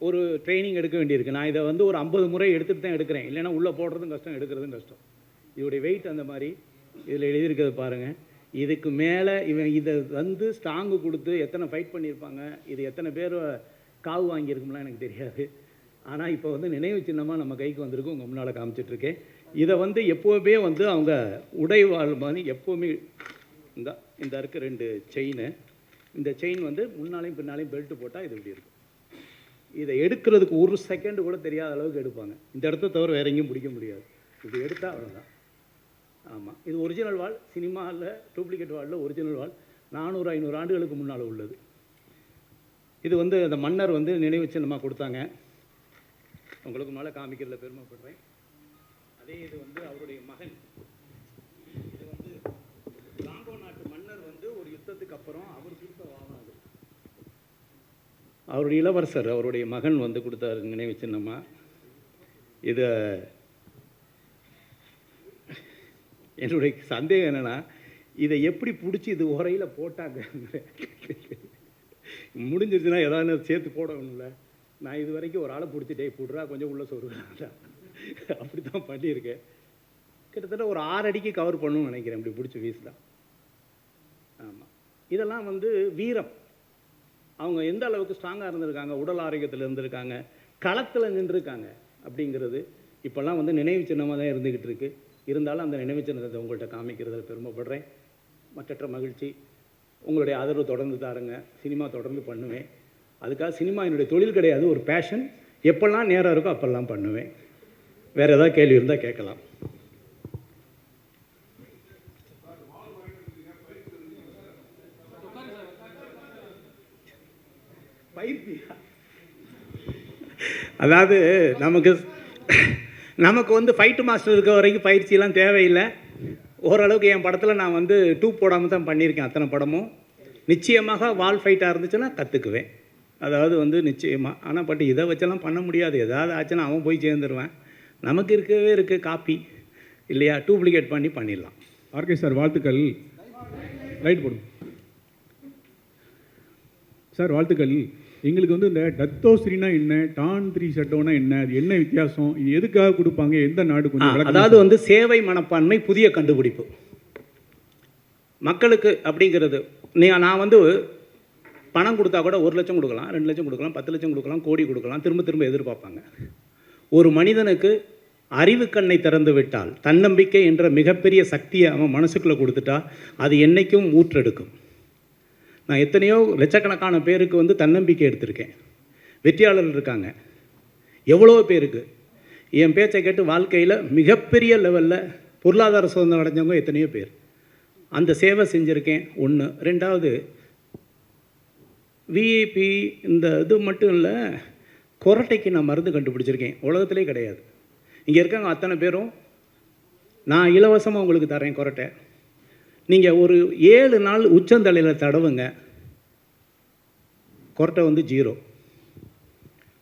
ஒரு ட்ரைனிங் எடுக்க வேண்டியிருக்கு. நான் இதை வந்து ஒரு 50 முறை எடுத்துகிட்டு தான் எடுக்கிறேன். இல்லைன்னா உள்ளே போடுறதும் கஷ்டம், எடுக்கிறதும் கஷ்டம். இதோடைய வெயிட் அந்த மாதிரி இதில் எழுதியிருக்கிறது பாருங்கள். இதுக்கு மேலே இவன் இதை வந்து ஸ்ட்ராங்கு கொடுத்து எத்தனை ஃபைட் பண்ணியிருப்பாங்க, இது எத்தனை பேர் காவு வாங்கியிருக்கும்லாம் எனக்கு தெரியாது. ஆனால் இப்போ வந்து நினைவு சின்னமாக நம்ம கைக்கு வந்திருக்கு, உங்கள் முன்னால் காமிச்சிட்ருக்கேன். இதை வந்து எப்போவுமே வந்து அவங்க உடைவாள் மாதிரி எப்போவுமே இந்த இருக்க 2 செயின், இந்த செயின் வந்து முன்னாலையும் பின்னாலையும் பெல்ட்டு போட்டால் இது இப்படி இருக்கும். இதை எடுக்கிறதுக்கு ஒரு செகண்டு கூட தெரியாத அளவுக்கு எடுப்பாங்க. இந்த இடத்த தவிர வேற எங்கேயும் பிடிக்க முடியாது. இது எடுத்தால் அவ்வளோதான். ஆமாம், இது ஒரிஜினல் வாள். சினிமாவில் டூப்ளிகேட் வாளில் ஒரிஜினல் வாள் 400-500 ஆண்டுகளுக்கு முன்னால் உள்ளது. இது வந்து அந்த மன்னர் வந்து நினைவு சின்னமாக கொடுத்தாங்க. உங்களுக்கு மேலே காமிக்கிறதுல பெருமைப்படுறேன். அதே இது வந்து அவருடைய மகன், இது வந்து காங்கோ நாட்டு மன்னர் வந்து ஒரு யுத்தத்துக்கு அப்புறம் அவர் கொடுத்த வாழம் அது. அவருடைய இளவரசர் அவருடைய மகன் வந்து கொடுத்தாரு நினைவு சின்னமாக. இதை என்னுடைய சந்தேகம் என்னென்னா, இதை எப்படி பிடிச்சி இது உரையில் போட்டாங்க. முடிஞ்சிருச்சுன்னா ஏதாவது சேர்த்து போடணும்ல. நான் இது வரைக்கும் ஒரு ஆளை பிடிச்சிட்டே போடுறா கொஞ்சம் உள்ளே சொல்கிறேன், அப்படி தான் பண்ணியிருக்கேன். கிட்டத்தட்ட ஒரு 6 அடிக்கு கவர் பண்ணணும்னு நினைக்கிறேன் இப்படி பிடிச்சி வீசலாம். ஆமாம், இதெல்லாம் வந்து வீரம். அவங்க எந்த அளவுக்கு ஸ்ட்ராங்காக இருந்திருக்காங்க, உடல் ஆரோக்கியத்தில் இருந்திருக்காங்க, களத்தில் நின்றுருக்காங்க அப்படிங்கிறது இப்போல்லாம் வந்து நினைவு சின்னமாக தான் இருந்துக்கிட்டு இருக்குது. இருந்தாலும் அந்த நினைவு சின்னத்தை உங்கள்கிட்ட காமிக்கிறதுல பெருமைப்படுறேன். மற்றற்ற மகிழ்ச்சி. உங்களுடைய ஆதரவு தொடர்ந்து தாருங்க. சினிமா தொடர்ந்து பண்ணுவேன். அதுக்காக சினிமா என்னுடைய தொழில் கிடையாது, ஒரு பேஷன். எப்பெல்லாம் நேரம் இருக்கோ அப்போல்லாம் பண்ணுவேன். வேறு ஏதாவது கேள்வி இருந்தால் கேட்கலாம். பயிற்சியா? அதாவது நமக்கு வந்து ஃபைட்டு மாஸ்டர் இருக்க வரைக்கும் பயிற்சியெல்லாம் தேவையில்லை. ஓரளவுக்கு என் படத்தில் நான் வந்து டூப் போடாமல் தான் பண்ணியிருக்கேன் அத்தனை படமும். நிச்சயமாக வால் ஃபைட்டாக இருந்துச்சுன்னா கற்றுக்குவேன். அதாவது வந்து நிச்சயமாக. ஆனால் பட் இதை வச்செல்லாம் பண்ண முடியாது. ஏதாவது ஆச்சுன்னா அவன் போய் சேர்ந்துருவேன். நமக்கு இருக்கவே இருக்குது காப்பி இல்லையா, டூப்ளிகேட் பண்ணிடலாம். ஆர்கே சார் வாழ்த்துக்கள். ரைட் போடும் சார், வாழ்த்துக்கள். எங்களுக்கு வந்து இந்த டத்தோஸ்ரீனா என்ன, டான் 3 ஷட்டோனா என்ன, அது என்ன வித்தியாசம், இது எதுக்காக கொடுப்பாங்க, எந்த நாடு கொஞ்சம் அதாவது வந்து சேவை மனப்பான்மை புதிய கண்டுபிடிப்பு மக்களுக்கு அப்படிங்கிறது. நான் வந்து பணம் கொடுத்தா கூட 1 லட்சம் கொடுக்கலாம், 2 லட்சம் கொடுக்கலாம், 10 லட்சம் கொடுக்கலாம், கோடி கொடுக்கலாம், திரும்ப திரும்ப எதிர்பார்ப்பாங்க. ஒரு மனிதனுக்கு அறிவு கண்ணை திறந்து விட்டால், தன்னம்பிக்கை என்ற மிகப்பெரிய சக்தியை அவன் மனசுக்குள்ளே கொடுத்துட்டா அது என்றைக்கும் ஊற்றெடுக்கும். நான் எத்தனையோ லட்சக்கணக்கான பேருக்கு வந்து தன்னம்பிக்கை எடுத்திருக்கேன். வெற்றியாளர்கள் இருக்காங்க எவ்வளோ பேருக்கு. என் பேச்சை கேட்டு வாழ்க்கையில் மிகப்பெரிய லெவலில் பொருளாதார சுதந்திரம் அடைஞ்சவங்க எத்தனையோ பேர். அந்த சேவை செஞ்சுருக்கேன். 1. 2வது விஐபி இந்த இது மட்டும் இல்லை, கொரட்டைக்கு நான் மருந்து கண்டுபிடிச்சிருக்கேன். உலகத்திலே கிடையாது. இங்கே இருக்காங்க அத்தனை பேரும் நான் இலவசமாக உங்களுக்கு தரேன் கொரட்டை. நீங்கள் ஒரு 7 நாள் உச்சந்தலையில் தடவுங்க, கொரட்டை வந்து 0.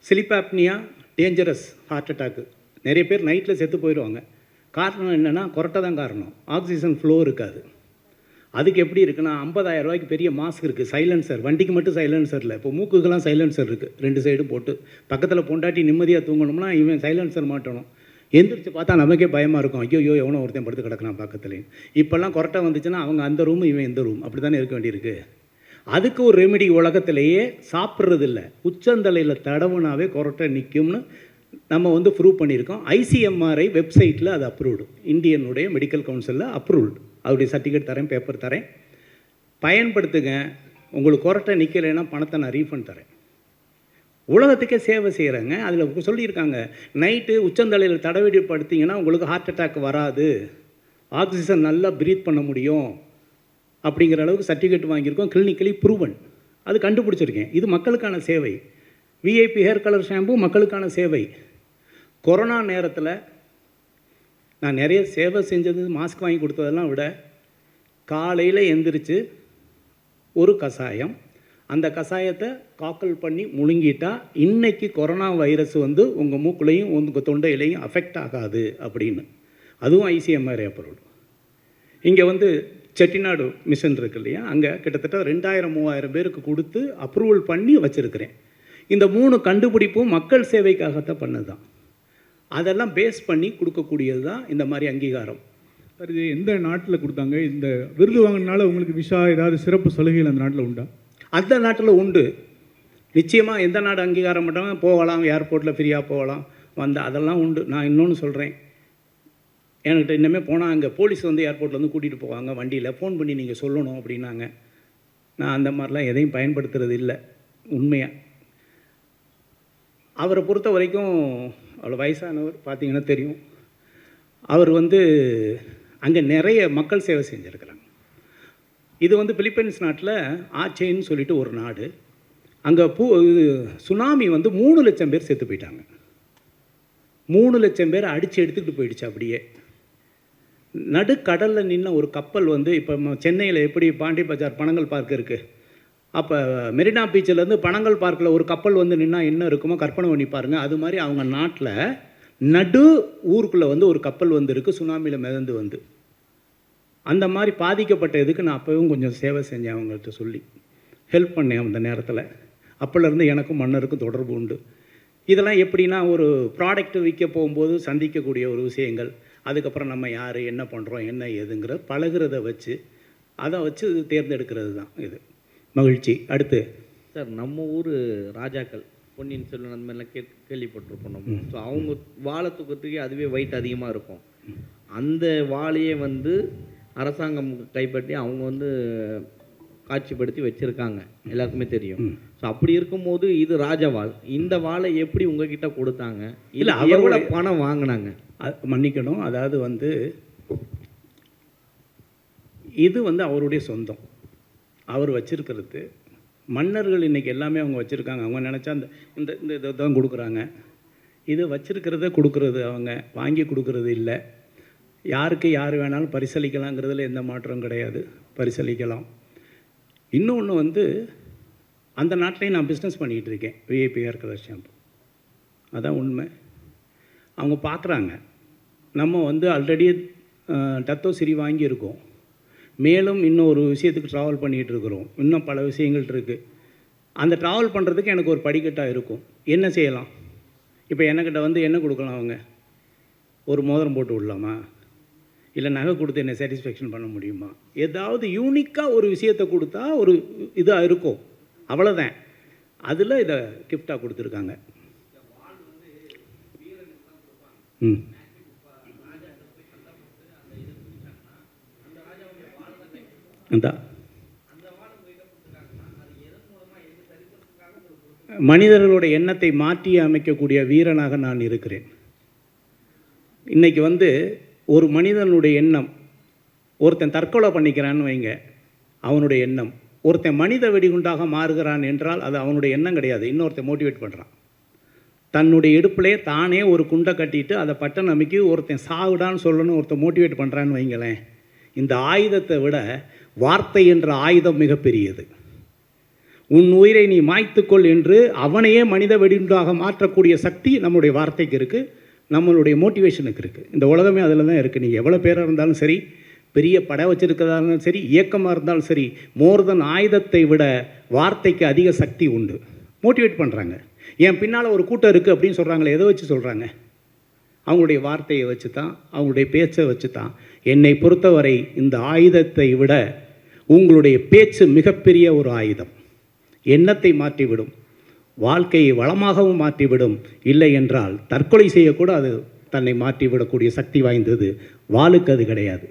Sleep apnea dangerous, heart attack. நிறைய பேர் நைட்டில் செத்து போயிடுவாங்க. காரணம் என்னென்னா கொரட்டை தான் காரணம். ஆக்சிஜன் ஃப்ளோ இருக்காது. அதுக்கு எப்படி இருக்குன்னா 50,000 ரூபாய்க்கு பெரிய மாஸ்க் இருக்குது, சைலன்சர். வண்டிக்கு மட்டும் சைலன்சர் இல்லை, இப்போ மூக்குக்கெல்லாம் சைலன்சர் இருக்குது. 2 சைடும் போட்டு பக்கத்தில் பொண்டாட்டி நிம்மதியாக தூங்கணும்னா இவன் சைலன்சர் மாட்டணும். எந்திரிச்சு பார்த்தா நமக்கே பயமாக இருக்கும், ஐயோ எவனோ ஒருத்தன் படுத்து கிடக்கலாம் பக்கத்துலேயும். இப்போல்லாம் கொரட்டை வந்துச்சுன்னா அவங்க அந்த ரூம் இவன் இந்த ரூம், அப்படி தானே இருக்க வேண்டியிருக்கு. அதுக்கு ஒரு ரெமிடி உலகத்திலேயே சாப்பிட்றது இல்லை, உச்சந்தலையில் தடவுனாவே கொரட்டை நிற்கும்னு நம்ம வந்து ப்ரூவ் பண்ணியிருக்கோம். ICMRI வெப்சைட்டில் அது அப்ரூவ்டு, இந்தியனுடைய மெடிக்கல் கவுன்சிலில் அப்ரூவ்டு. அவருடைய சர்டிஃபிகேட் தரேன், பேப்பர் தரேன், பயன்படுத்துங்க. உங்களுக்கு கொரட்டை நிற்கலைன்னா பணத்தை நான் ரீஃபண்ட் தரேன். உலகத்துக்கே சேவை செய்கிறாங்க. அதில் சொல்லியிருக்காங்க, நைட்டு உச்சந்தலையில் தடவிடி படுத்திங்கன்னா உங்களுக்கு ஹார்ட் அட்டாக் வராது, ஆக்சிஜன் நல்லா ப்ரீத் பண்ண முடியும் அப்படிங்கிற அளவுக்கு சர்டிஃபிகேட் வாங்கியிருக்கோம், கிளினிக்கலி ப்ரூவன். அது கண்டுபிடிச்சிருக்கேன். இது மக்களுக்கான சேவை. விஐபி ஹேர் கலர் ஷாம்பு மக்களுக்கான சேவை. கொரோனா நேரத்தில் நான் நிறைய சேவை செஞ்சது, மாஸ்க் வாங்கி கொடுத்ததெல்லாம் விட, காலையில் எந்திரிச்சு ஒரு கஷாயம், அந்த கஷாயத்தை காக்கல் பண்ணி முழுங்கிட்டா இன்றைக்கி கொரோனா வைரஸ் வந்து உங்கள் மூக்குலையும் உங்கள் தொண்டையிலையும் அஃபெக்ட் ஆகாது அப்படின்னு. அதுவும் ICMRI அப்ரூவ்டு. இங்கே வந்து செட்டிநாடு மிஷன் இருக்கு இல்லையா, அங்கே கிட்டத்தட்ட 2000-3000 பேருக்கு கொடுத்து அப்ரூவல் பண்ணி வச்சுருக்கிறேன். இந்த 3 கண்டுபிடிப்பும் மக்கள் சேவைக்காகத்தான் பண்ணது தான். அதெல்லாம் பேஸ் பண்ணி கொடுக்கக்கூடியது தான் இந்த மாதிரி அங்கீகாரம். சார் இது எந்த நாட்டில் கொடுத்தாங்க? இந்த விருது வாங்கினால உங்களுக்கு விசா ஏதாவது சிறப்பு சலுகைகள் அந்த நாட்டில் உண்டா? அந்த நாட்டில் உண்டு நிச்சயமாக. எந்த நாடு அங்கீகாரம் பண்ணுறாங்க போகலாம், ஏர்போர்ட்டில் ஃப்ரீயாக போகலாம் அதெல்லாம் உண்டு. நான் இன்னொன்று சொல்கிறேன், என்கிட்ட இன்னமே போனால் அங்கே போலீஸ் ஏர்போர்ட்லேருந்து கூட்டிகிட்டு போவாங்க வண்டியில், ஃபோன் பண்ணி நீங்கள் சொல்லணும் அப்படின்னாங்க. நான் அந்த மாதிரிலாம் எதையும் பயன்படுத்துறது இல்லை உண்மையாக. அவரை பொறுத்த வரைக்கும் அவ்வளோ வயசானவர், பார்த்தீங்கன்னா தெரியும். அவர் அங்கே நிறைய மக்கள் சேவை செஞ்சுருக்கிறாங்க. இது பிலிப்பைன்ஸ் நாட்டில் ஆச்சேன்னு சொல்லிட்டு ஒரு நாடு. அங்கே சுனாமி 3 லட்சம் பேர் செத்து போயிட்டாங்க. 3 லட்சம் பேர் அடித்து எடுத்துக்கிட்டு போயிடுச்சு. அப்படியே நடுக்கடலில் நின்ன ஒரு கப்பல் இப்போ சென்னையில் எப்படி பாண்டி பஜார் பனங்கல் பார்க் இருக்குது, அப்போ மெரினா பீச்சிலேருந்து பனங்கல் பார்க்கில் ஒரு கப்பல் நின்னா என்ன இருக்குமோ கற்பனை பண்ணி பாருங்கள். அது மாதிரி அவங்க நாட்டில் நடு ஊருக்குள்ளே ஒரு கப்பல் இருக்குது, சுனாமியில் மிதந்து அந்த மாதிரி பாதிக்கப்பட்ட இதுக்கு நான் அப்போவும் கொஞ்சம் சேவை செஞ்சேன், அவங்கள்ட்ட சொல்லி ஹெல்ப் பண்ணேன் அந்த நேரத்தில். அப்போலேருந்து எனக்கும் மன்னருக்கும் தொடர்பு உண்டு. இதெல்லாம் எப்படின்னா ஒரு ப்ராடக்ட் விற்க போகும்போது சந்திக்கக்கூடிய ஒரு விஷயங்கள், அதுக்கப்புறம் நம்ம யார் என்ன பண்ணுறோம் என்ன ஏதுங்கிற பழகிறத வச்சு அதை வச்சு தேர்ந்தெடுக்கிறது தான் இது. மகிழ்ச்சி. அடுத்து சார், நம்ம ஊர் ராஜாக்கள் பொன்னியின் செல்வன் அந்த மாதிரிலாம் கேள்விப்பட்டிருப்போம் நம்ம. ஸோ அவங்க வாழை தூக்கத்துக்கே அதுவே வெயிட் அதிகமாக இருக்கும். அந்த வாழையே அரசாங்கம் கைப்பற்றி அவங்க காட்சிப்படுத்தி வச்சுருக்காங்க, எல்லாருக்குமே தெரியும். ஸோ அப்படி இருக்கும்போது இது ராஜவாள், இந்த வாழை எப்படி உங்ககிட்ட கொடுத்தாங்க? இல்லை அவரோட பணம் வாங்கினாங்க? மன்னிக்கணும், அதாவது இது அவருடைய சொந்தம், அவர் வச்சிருக்கிறது. மன்னர்கள் இன்றைக்கி எல்லாமே அவங்க வச்சுருக்காங்க. அவங்க நினச்சா இந்த இதை தான் கொடுக்குறாங்க. இது வச்சிருக்கிறத கொடுக்குறது, அவங்க வாங்கி கொடுக்குறது இல்லை. யாருக்கு யார் வேணாலும் பரிசளிக்கலாங்கிறதுல எந்த மாற்றம் கிடையாது, பரிசளிக்கலாம். இன்னொன்று அந்த நாட்டிலையும் நான் பிஸ்னஸ் பண்ணிகிட்டு இருக்கேன், விஐபி ஹேர் கலர் ஷாம்பு. அதான் உண்மை. அவங்க பார்க்குறாங்க நம்ம ஆல்ரெடி டத்தோசிரி வாங்கியிருக்கோம், மேலும் இன்னும் ஒரு விஷயத்துக்கு ட்ராவல் பண்ணிகிட்டு இருக்கிறோம், இன்னும் பல விஷயங்கள் இருக்குது. அந்த ட்ராவல் பண்ணுறதுக்கு எனக்கு ஒரு படிக்கட்டாக இருக்கும். என்ன செய்யலாம்? இப்போ என்கிட்ட என்ன கொடுக்கலாம்? அவங்க ஒரு மோதிரம் போட்டு விடலாமா, இல்லை நகை கொடுத்து என்ன சாட்டிஸ்ஃபேக்ஷன் பண்ண முடியுமா? ஏதாவது யூனிக்காக ஒரு விஷயத்தை கொடுத்தா ஒரு இதாக இருக்கும், அவ்வளோதான். அதில் இதை கிஃப்டாக கொடுத்துருக்காங்க. மனிதர்களுடைய எண்ணத்தை மாற்றி அமைக்கக்கூடிய வீரனாக நான் இருக்கிறேன். இன்றைக்கி ஒரு மனிதனுடைய எண்ணம், ஒருத்தன் தற்கொலை பண்ணிக்கிறான்னு வைங்க, அவனுடைய எண்ணம். ஒருத்தன் மனித வெடிகுண்டாக மாறுகிறான் என்றால் அது அவனுடைய எண்ணம் கிடையாது, இன்னொருத்தன் மோட்டிவேட் பண்ணுறான். தன்னுடைய இடுப்பிலே தானே ஒரு குண்டை கட்டிட்டு அதை பட்டன் அமைக்கி ஒருத்தன் சாகுடான்னு சொல்லணும் ஒருத்தன் மோட்டிவேட் பண்ணுறான்னு வைங்களேன். இந்த ஆயுதத்தை விட வார்த்தை என்ற ஆயுதம் மிகப்பெரியது. உன் உயிரை நீ மாய்த்துக்கொள் என்று அவனையே மனித வெடிகுண்டாக மாற்றக்கூடிய சக்தி நம்முடைய வார்த்தைக்கு இருக்குது, நம்மளுடைய மோட்டிவேஷனுக்கு இருக்குது. இந்த உலகமே அதில் தான் இருக்குது. நீங்கள் எவ்வளோ பேராக இருந்தாலும் சரி, பெரிய படை வச்சுருக்கிறதா இருந்தாலும் சரி, இயக்கமாக இருந்தாலும் சரி, மோர் தென் ஆயுதத்தை விட வார்த்தைக்கு அதிக சக்தி உண்டு. மோட்டிவேட் பண்ணுறாங்க. என் பின்னால் ஒரு கூட்டம் இருக்குது அப்படின்னு சொல்கிறாங்களே, எதை வச்சு சொல்கிறாங்க? அவங்களுடைய வார்த்தையை வச்சு தான், அவங்களுடைய பேச்சை வச்சு தான். என்னை பொறுத்தவரை இந்த ஆயுதத்தை விட உங்களுடைய பேச்சு மிகப்பெரிய ஒரு ஆயுதம். எண்ணத்தை மாற்றிவிடும், வாழ்க்கையை வளமாகவும் மாற்றிவிடும். இல்லை என்றால் தற்கொலை செய்யக்கூட அது தன்னை மாற்றிவிடக்கூடிய சக்தி வாய்ந்தது. வாளுக்கு அது கிடையாது,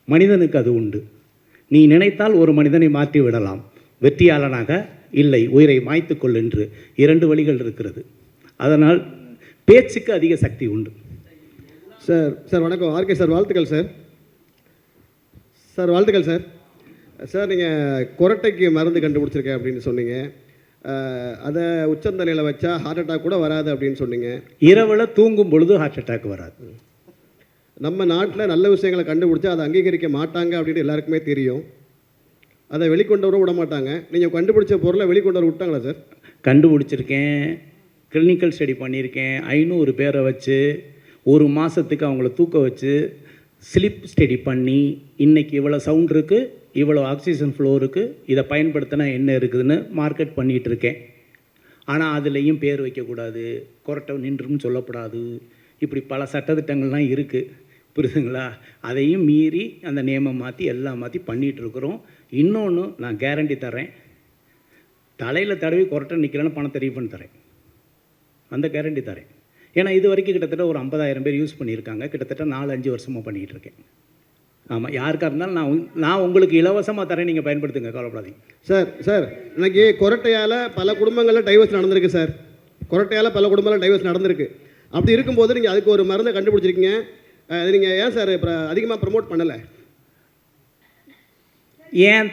மனிதனுக்கு அது உண்டு. நீ நினைத்தால் ஒரு மனிதனை மாற்றி விடலாம், வெற்றியாளனாக இல்லை உயிரை மாய்த்துக்கொள் என்று 2 வழிகள் இருக்கிறது. அதனால் பேச்சுக்கு அதிக சக்தி உண்டு. சார் வணக்கம். ஆர்கே சார் வாழ்த்துக்கள் சார். வாழ்த்துக்கள் சார். சார் நீங்கள் கொரட்டைக்கு மருந்து கண்டுபிடிச்சிருக்கேன் அப்படின்னு சொன்னீங்க. அதை உச்சந்தலையில் வச்சா ஹார்ட் அட்டாக் கூட வராது அப்படின்னு சொன்னீங்க. இரவில் தூங்கும் பொழுது ஹார்ட் அட்டாக் வராது. நம்ம நாட்டில் நல்ல விஷயங்களை கண்டுபிடிச்சா அதை அங்கீகரிக்க மாட்டாங்க அப்படின்னு எல்லாருக்குமே தெரியும். அதை வெளிக்கொண்டு வர விட மாட்டாங்க. நீங்கள் கண்டுபிடிச்ச பொருளை வெளிக்கொண்டு வர விட்டாங்களா சார்? கண்டுபிடிச்சிருக்கேன், கிளினிக்கல் ஸ்டடி பண்ணியிருக்கேன். 500 பேரை வச்சு 1 மாதத்துக்கு அவங்கள தூக்க வச்சு ஸ்லிப் ஸ்டடி பண்ணி, இன்றைக்கி இவ்வளோ சவுண்ட் இருக்குது, இவ்வளோ ஆக்சிஜன் ஃப்ளோ இருக்குது, இதை பயன்படுத்தினா என்ன இருக்குதுன்னு மார்க்கெட் பண்ணிகிட்டு இருக்கேன். ஆனால் அதுலேயும் பேர் வைக்கக்கூடாது, கொரட்டை நின்றும் சொல்லக்கூடாது, இப்படி பல சட்டத்திட்டங்கள்லாம் இருக்குது, புரியுதுங்களா? அதையும் மீறி அந்த நியமம் மாற்றி எல்லாம் மாற்றி பண்ணிகிட்ருக்குறோம். இன்னொன்று நான் கேரண்டி தரேன், தலையில் தடவி கொரட்டை நிற்கலன்னு பணத்தை ரீஃபண்ட் தரேன், அந்த கேரண்டி தரேன். ஏன்னா இது வரைக்கும் கிட்டத்தட்ட ஒரு 50,000 பேர் யூஸ் பண்ணியிருக்காங்க, கிட்டத்தட்ட 4-5 வருஷமாக பண்ணிகிட்டு இருக்கேன். ஆமாம், யாருக்காக இருந்தாலும் நான் உங்களுக்கு இலவசமாக தரேன், நீங்கள் பயன்படுத்துங்க, கவலைப்படாதீங்க. சார் இன்னைக்கு கொரட்டையால் பல குடும்பங்களில் டைவர்ஸ் நடந்திருக்கு சார். கொரட்டையால் பல குடும்பங்களில் டைவர்ஸ் நடந்திருக்கு. அப்படி இருக்கும்போது நீங்கள் அதுக்கு ஒரு மருந்தை கண்டுபிடிச்சிருக்கீங்க. அது நீங்கள் ஏன் சார் இப்போ அதிகமாக ப்ரமோட் பண்ணலை? ஏன்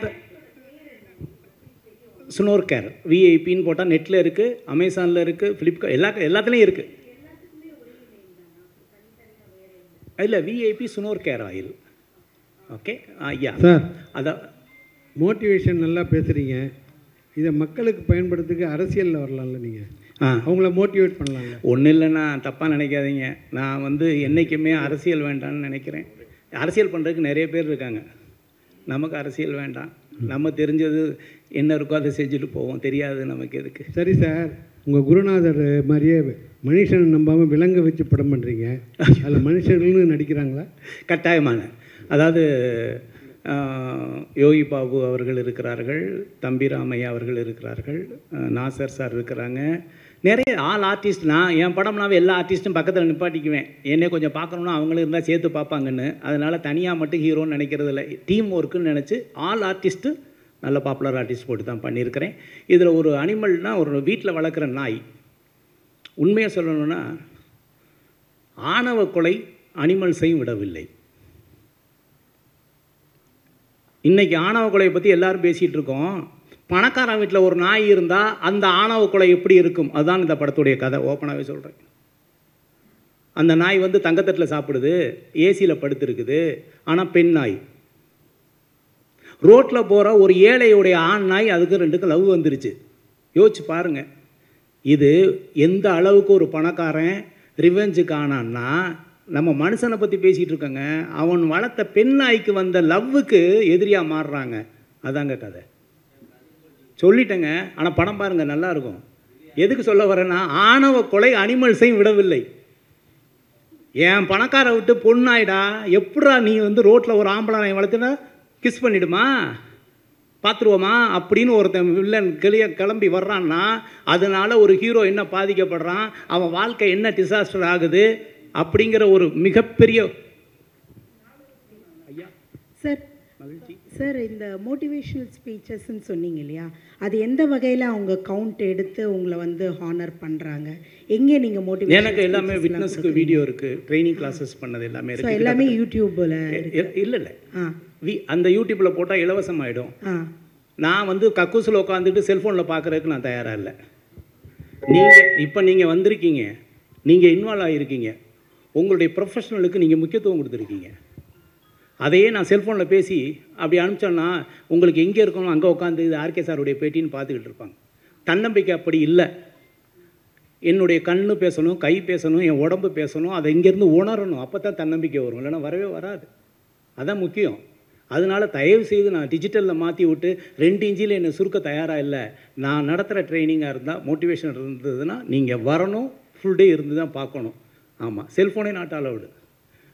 ஸ்னோர் கேர் விஐபின்னு போட்டால் நெட்டில் இருக்குது, அமேசானில் இருக்குது, ஃப்ளிப்கார்ட் எல்லாத்துலேயும் இருக்குது. இல்லை, VIP snore care oil. Okay, ஐயா சார், அதான் மோட்டிவேஷன் நல்லா பேசுகிறீங்க. இதை மக்களுக்கு பயன்படுத்துக்கு அரசியலில் வரலாம்ல, நீங்கள் அவங்கள மோட்டிவேட் பண்ணலாம்ல. ஒன்றும் இல்லைண்ணா, தப்பாக நினைக்காதீங்க. நான் என்றைக்குமே அரசியல் வேண்டாம்னு நினைக்கிறேன். அரசியல் பண்ணுறதுக்கு நிறைய பேர் இருக்காங்க, நமக்கு அரசியல் வேண்டாம். நம்ம தெரிஞ்சது என்ன இருக்கோ அதை செஞ்சுட்டு போவோம், தெரியாது நமக்கு எதுக்கு. சரி சார், உங்கள் குருநாதர் மாதிரியே மனுஷனை நம்பாமல் விலங்கு வச்சு படம் பண்ணுறீங்க, அதில் மனுஷர்கள்னு நடிக்கிறாங்களா? கட்டாயமான, அதாவது யோகி பாபு அவர்கள் இருக்கிறார்கள், தம்பி ராமையா அவர்கள் இருக்கிறார்கள், நாசர் சார் இருக்கிறாங்க, நிறைய ஆர்டிஸ்ட். நான் என் படம்னாவே எல்லா ஆர்டிஸ்ட்டும் பக்கத்தில் நிப்பாட்டிக்குவேன், என்னை கொஞ்சம் பார்க்கணுன்னா அவங்களும் இருந்தால் சேர்த்து பார்ப்பாங்கன்னு. அதனால் தனியாக மட்டும் ஹீரோன்னு நினைக்கிறது இல்லை, டீம் ஒர்க்குன்னு நினச்சி ஆர்டிஸ்ட்டு நல்ல பாப்புலர் ஆர்டிஸ்ட் போட்டு தான் பண்ணியிருக்கிறேன். இதில் ஒரு அனிமல்னால் ஒரு வீட்டில் வளர்க்குற நாய். உண்மையாக சொல்லணுன்னா ஆணவ கொலை அனிமல்ஸையும் விடவில்லை. இன்றைக்கி ஆணவ கொலையை பற்றி எல்லோரும் பேசிகிட்டு இருக்கோம். பணக்காரன் வீட்டில் ஒரு நாய் இருந்தால் அந்த ஆணவ கொலை எப்படி இருக்கும், அதுதான் இந்த படத்துடைய கதை. ஓப்பனாகவே சொல்கிறேன். அந்த நாய் தங்கத்தட்டில் சாப்பிடுது, ஏசியில் படுத்துருக்குது, ஆனால் பெண் நாய். ரோட்டில் போகிற ஒரு ஏழையுடைய ஆண் நாய், அதுக்கு 2க்கும் லவ் வந்துருச்சு. யோசிச்சு பாருங்கள், இது எந்த அளவுக்கு ஒரு பணக்காரன் ரிவெஞ்சுக்கு ஆனான்னா, நம்ம மனுஷனை பற்றி பேசிகிட்டு இருக்கோங்க, அவன் வளர்த்த பெண் நாய்க்கு வந்த லவ்வுக்கு எதிரியாக மாறுறாங்க. அதாங்க கதை. சொல்லிட்டேங்க, ஆனால் படம் பாருங்கள், நல்லாயிருக்கும். எதுக்கு சொல்ல வரேன்னா, ஆணவ கொலை அனிமல்ஸையும் விடவில்லை. என் பணக்கார விட்டு பொண்ணாயிடா, எப்படா நீ ரோட்டில் ஒரு ஆம்பளை நாய் வளர்த்துனா கிஸ் பண்ணிவிடுமா, பார்த்துருவோமா அப்படின்னு ஒருத்தன் வில்லன் கிளம்பி வர்றான்னா, அதனால் ஒரு ஹீரோ என்ன பாதிக்கப்படுறான், அவன் வாழ்க்கை என்ன டிசாஸ்டர் ஆகுது அப்படிங்கிற ஒரு மிகப்பெரிய. ஐயா சார், சார் இந்த மோட்டிவேஷனல் ஸ்பீச்சஸ்ன்னு சொன்னீங்க இல்லையா, அது எந்த வகையில் அவங்க கவுண்ட் எடுத்து உங்களை ஹானர் பண்ணுறாங்க, எங்கே நீங்கள் மோட்டிவேஷன்? எனக்கு எல்லாமே விட்னஸ்க்கு வீடியோ இருக்குது, ட்ரைனிங் கிளாஸஸ் பண்ணது எல்லாமே இருக்குது. எல்லாமே யூடியூப்பில் இல்லை அந்த யூடியூப்பில் போட்டால் இலவசமாயிடும். நான் கக்கூசில் உட்காந்துட்டு செல்ஃபோனில் பார்க்குறதுக்கு நான் தயாராக இல்லை. நீங்கள் வந்திருக்கீங்க, நீங்கள் இன்வால்வ் ஆகியிருக்கீங்க, உங்களுடைய ப்ரொஃபஷனலுக்கு நீங்கள் முக்கியத்துவம் கொடுத்துருக்கீங்க. அதையே நான் செல்ஃபோனில் பேசி அப்படி அனுப்பிச்சோன்னா உங்களுக்கு எங்கே இருக்கணும் அங்கே உட்காந்து இது ஆர்கே சாருடைய பேட்டின்னு பார்த்துக்கிட்டு இருப்பாங்க. தன்னம்பிக்கை அப்படி இல்லை. என்னுடைய கண்ணு பேசணும், கை பேசணும், என் உடம்பு பேசணும், அதை இங்கேருந்து உணரணும், அப்போ தான் தன்னம்பிக்கை வரும், இல்லைன்னா வரவே வராது. அதான் முக்கியம். அதனால் தயவு செய்து நான் டிஜிட்டலில் மாற்றி விட்டு 2 இன்ச்சில் என்னை சுருக்க தயாராக இல்லை. நான் நடத்துகிற ட்ரைனிங்காக இருந்தால், மோட்டிவேஷன் இருந்ததுன்னா நீங்கள் வரணும், ஃபுல் டே இருந்து தான் பார்க்கணும். ஆமாம், செல்ஃபோனே நாட் அலவுடு.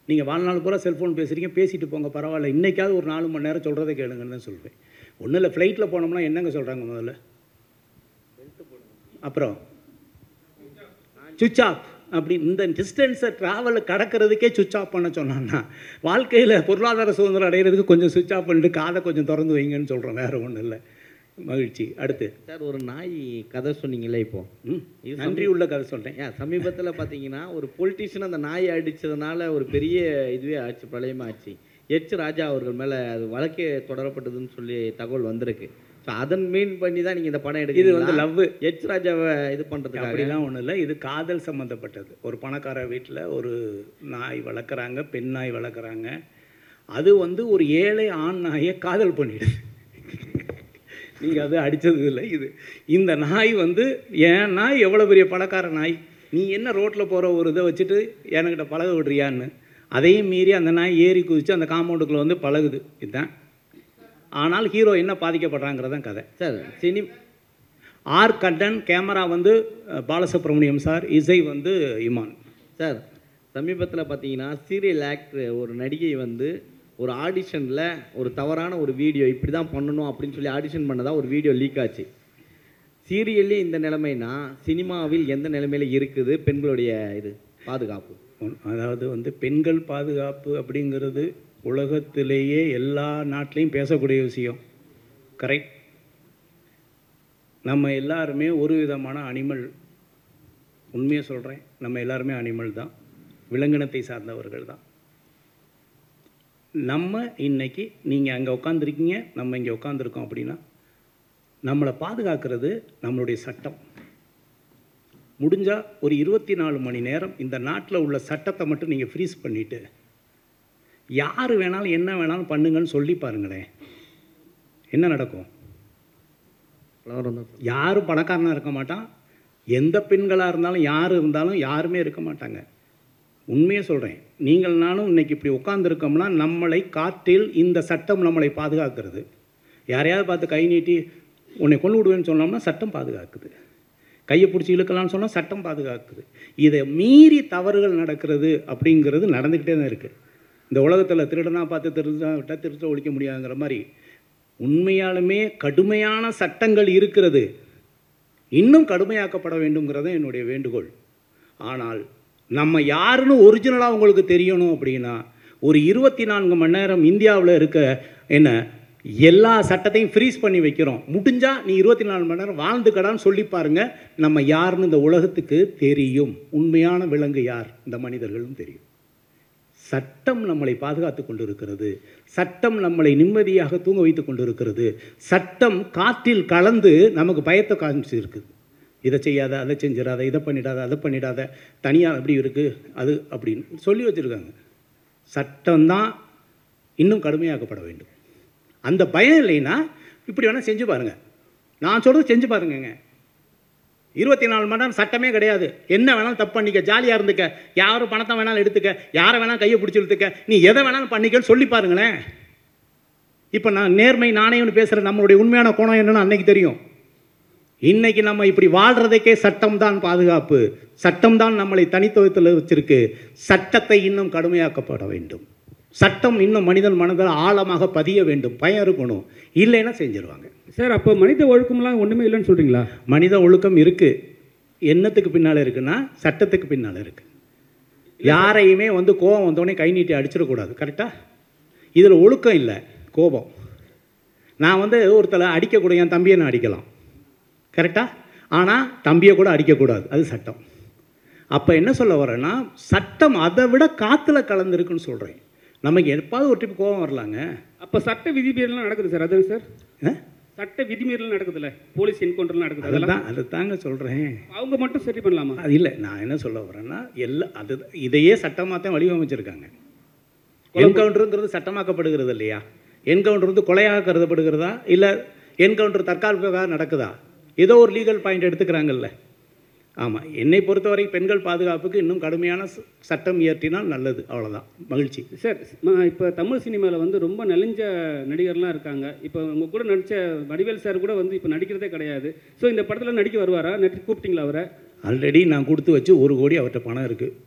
நீங்கள் வாழ்நாள் பூரா செல்ஃபோன் பேசுகிறீங்க, பேசிட்டு போங்க, பரவாயில்ல. இன்றைக்காவது ஒரு 4 மணி நேரம் சொல்கிறத கேளுங்கன்னு தான் சொல்வேன். ஒன்றும் இல்லை, ஃப்ளைட்டில் போனோம்னா என்னங்க சொல்கிறாங்க முதல்ல, அப்புறம் சுவிட்ச் ஆஃப் அப்படி இந்த டிஸ்டன்ஸை ட்ராவலை கடக்கிறதுக்கே சுவிட்ச் ஆஃப் பண்ண சொன்னான்னா, வாழ்க்கையில் பொருளாதார சுதந்திரம் அடைகிறதுக்கு கொஞ்சம் சுவிட்ச் ஆஃப் பண்ணிட்டு காதை கொஞ்சம் திறந்து வைங்கன்னு சொல்கிறோம், வேறு ஒன்றும் இல்லை. மகிழ்ச்சி. அடுத்து சார், ஒரு நாய் கதை சொன்னீங்களே, இப்போது நன்றி உள்ள கதை சொல்கிறேன். சமீபத்தில் பார்த்தீங்கன்னா ஒரு பொலிட்டீஷியன் அந்த நாயை அடித்ததுனால ஒரு பெரிய இதுவே ஆச்சு, பிரளயமாக ஆச்சு. எச் ராஜா அவர்கள் மேலே அது வழக்கே தொடரப்பட்டதுன்னு சொல்லி தகவல் வந்திருக்கு. ஸோ அதன் மீன் பண்ணி தான் நீங்கள் இந்த படம் எடுக்க. இது லவ் எச் ராஜாவை இது பண்ணுறதுக்கு அப்படிலாம் ஒன்றும் இல்லை. இது காதல் சம்மந்தப்பட்டது. ஒரு பணக்கார வீட்டில் ஒரு நாய் வளர்க்குறாங்க, பெண் நாய் வளர்க்குறாங்க. அது ஒரு ஏழை ஆண் நாயை காதல் பண்ணிடுது. நீங்கள் அது அடித்தது இல்லை. இந்த நாய் என் நாய் எவ்வளோ பெரிய பணக்கார நாய், நீ என்ன ரோட்டில் போகிற ஒரு இதை வச்சுட்டு என்கிட்ட பழக விடுறியான்னு. அதையும் மீறி அந்த நாய் ஏறி குதித்து அந்த காம்பவுண்டுக்குள்ளே பழகுது. இதுதான். ஆனால் ஹீரோ என்ன பாதிக்கப்படுறாங்கிறதான் கதை. சார் ஆர் கண்டன், கேமரா வந்து பாலசுப்ரமணியம் சார், இசை வந்து இமான் சார். சமீபத்தில் பார்த்தீங்கன்னா சீரியல் ஆக்டர் ஒரு நடிகை வந்து ஒரு ஆடிஷனில் ஒரு தவறான ஒரு வீடியோ இப்படி தான் பண்ணணும் அப்படின்னு சொல்லி ஆடிஷன் பண்ணதாக ஒரு வீடியோ லீக் ஆச்சு. சீரியல்லே இந்த நிலைமைனா சினிமாவில் எந்த நிலைமையில் இருக்குது பெண்களுடைய இது பாதுகாப்பு? அதாவது வந்து பெண்கள் பாதுகாப்பு அப்படிங்கிறது உலகத்திலேயே எல்லா நாட்டிலையும் பேசக்கூடிய விஷயம். கரெக்ட். நம்ம எல்லாருமே ஒரு விதமான அனிமல். உண்மையை சொல்கிறேன், நம்ம எல்லாருமே அனிமல் தான், விலங்கினத்தை சார்ந்தவர்கள் தான். நம்ம இன்னைக்கு நீங்கள் அங்கே உட்காந்துருக்கீங்க, நம்ம இங்கே உட்காந்துருக்கோம் அப்படின்னா நம்மளை பாதுகாக்கிறது நம்மளுடைய சட்டம். முடிஞ்சால் ஒரு 24 மணி நேரம் இந்த நாட்டில் உள்ள சட்டத்தை மட்டும் நீங்கள் ஃப்ரீஸ் பண்ணிவிட்டு யார் வேணாலும் என்ன வேணாலும் பண்ணுங்கன்னு சொல்லி பாருங்களேன், என்ன நடக்கும்? யாரும் பணக்காரனாக இருக்க மாட்டான். எந்த பெண்களாக இருந்தாலும் யார் இருந்தாலும் யாருமே இருக்க மாட்டாங்க. உண்மையை சொல்கிறேன். நீங்கள் நானும் இன்றைக்கி இப்படி உட்காந்துருக்கோம்னா நம்மளை காற்றில் இந்த சட்டம் நம்மளை பாதுகாக்கிறது. யாரையாவது பார்த்து கை நீட்டி உன்னை கொண்டு விடுவேன்னு சொன்னோம்னா சட்டம் பாதுகாக்குது. கையை பிடிச்சி இழுக்கலான்னு சொன்னால் சட்டம் பாதுகாக்குது. இதை மீறி தவறுகள் நடக்கிறது அப்படிங்கிறது நடந்துக்கிட்டே தான் இருக்குது. இந்த உலகத்தில் திருடனா பார்த்து திருட்ட ஒழிக்க முடியாதுங்கிற மாதிரி உண்மையாலுமே கடுமையான சட்டங்கள் இருக்கிறது. இன்னும் கடுமையாக்கப்பட வேண்டும்ங்கிறத என்னுடைய வேண்டுகோள். ஆனால் நம்ம யாருன்னு ஒரிஜினலாக உங்களுக்கு தெரியணும் அப்படின்னா ஒரு 24 மணி நேரம் இந்தியாவில் இருக்க என்ன எல்லா சட்டத்தையும் ஃப்ரீஸ் பண்ணி வைக்கிறோம். முடிஞ்சால் நீ 24 மணி நேரம் வாழ்ந்துக்கடான்னு சொல்லி பாருங்கள், நம்ம யாருன்னு இந்த உலகத்துக்கு தெரியும். உண்மையான விலங்கு யார்? இந்த மனிதர்களும் தெரியும். சட்டம் நம்மளை பாதுகாத்து கொண்டு இருக்கிறது. சட்டம் நம்மளை நிம்மதியாக தூங்க வைத்து கொண்டு இருக்கிறது. சட்டம் காற்றில் கலந்து நமக்கு பயத்தை காமிச்சு இருக்குது. இதை செய்யாத, அதை செஞ்சிடாத, இதை பண்ணிடாத, அதை பண்ணிடாத, தனியாக அப்படி இருக்குது அது அப்படின்னு சொல்லி வச்சுருக்காங்க. சட்டம்தான் இன்னும் கடுமையாக்கப்பட வேண்டும். அந்த பயம் இல்லைன்னா இப்படி வேணால் செஞ்சு பாருங்கள். நான் சொல்கிறது செஞ்சு பாருங்கங்க. 24 மணி நேரம் சட்டமே கிடையாது. என்ன வேணாலும் தப்பு பண்ணிக்க, ஜாலியாக இருந்துக்க, யாரும் பணத்தை வேணாலும் எடுத்துக்க, யாரை வேணாலும் கையை பிடிச்சி இழுத்துக்க, நீ எதை வேணாலும் பண்ணிக்கன்னு சொல்லி பாருங்களேன். இப்போ நான் நேர்மை நாணயம்னு பேசுகிற நம்மளுடைய உண்மையான கோணம் என்னன்னு அன்னைக்கு தெரியும். இன்னைக்கு நம்ம இப்படி வாழ்கிறதுக்கே சட்டம் தான் பாதுகாப்பு. சட்டம் தான் நம்மளை தனித்துவத்தில் வச்சிருக்கு. சட்டத்தை இன்னும் கடுமையாக்கப்பட வேண்டும். சட்டம் இன்னும் மனிதன் மனதில் ஆழமாக பதிய வேண்டும். பயம் இருக்கணும், இல்லைன்னா செஞ்சிருவாங்க. சார், அப்போ மனித ஒழுக்கம்லாம் ஒன்றுமே இல்லைன்னு சொல்கிறீங்களா? மனித ஒழுக்கம் இருக்குது. என்னத்துக்கு பின்னால் இருக்குன்னா சட்டத்துக்கு பின்னால் இருக்குது. யாரையுமே வந்து கோபம் வந்தோடனே கை நீட்டி அடிச்சிடக்கூடாது. கரெக்டாக? இதில் ஒழுக்கம் இல்லை, கோபம். நான் வந்து ஒருத்தரை அடிக்கக்கூட, என் தம்பியை நான் அடிக்கலாம், கரெக்டாக? ஆனால் தம்பியை கூட அடிக்கக்கூடாது, அது சட்டம். அப்போ என்ன சொல்ல வரேன்னா சட்டம் அதை விட காற்றுல கலந்துருக்குன்னு சொல்கிறேன். நமக்கு எப்பாவது ஒரு ட்ரிப் கோபம் வரலாங்க. அப்போ சட்ட விதிமீறலாம் நடக்குது சார். அதுங்க சார், சட்ட விதிமீறல் நடக்குதுல்ல, போலீஸ் என்கவுண்டர்லாம் நடக்குது. அதெல்லாம் அதை தாங்க சொல்கிறேன். அவங்க மட்டும் சரி பண்ணலாமா? அது இல்லை, நான் என்ன சொல்ல வரேன்னா அது இதையே சட்டமாக தான் வடிவமைச்சிருக்காங்க. என்கவுண்டருங்கிறது சட்டமாக்கப்படுகிறது இல்லையா? என்கவுண்டர் வந்து கொலையாக கருதப்படுகிறதா, இல்லை என்கவுண்டர் தற்காலிகமாக நடக்குதா? ஏதோ ஒரு லீகல் பாயிண்ட் எடுத்துக்கிறாங்கல்ல. ஆமாம், என்னை பொறுத்தவரை பெண்கள் பாதுகாப்புக்கு இன்னும் கடுமையான சட்டம் இயற்றினால் நல்லது. அவ்வளோதான். மகிழ்ச்சி சார். இப்போ தமிழ் சினிமாவில் வந்து ரொம்ப நெளிஞ்ச நடிகர்லாம் இருக்காங்க. இப்போ உங்கள் கூட நடித்த வடிவேல் சார் கூட வந்து இப்போ நடிக்கிறதே கிடையாது. ஸோ இந்த படத்தில் நடிக்க வருவாரா? கூப்பிட்டீங்களா அவரை? ஆல்ரெடி நான் கொடுத்து வச்சு 1 கோடி அவர்கிட்ட பணம் இருக்குது.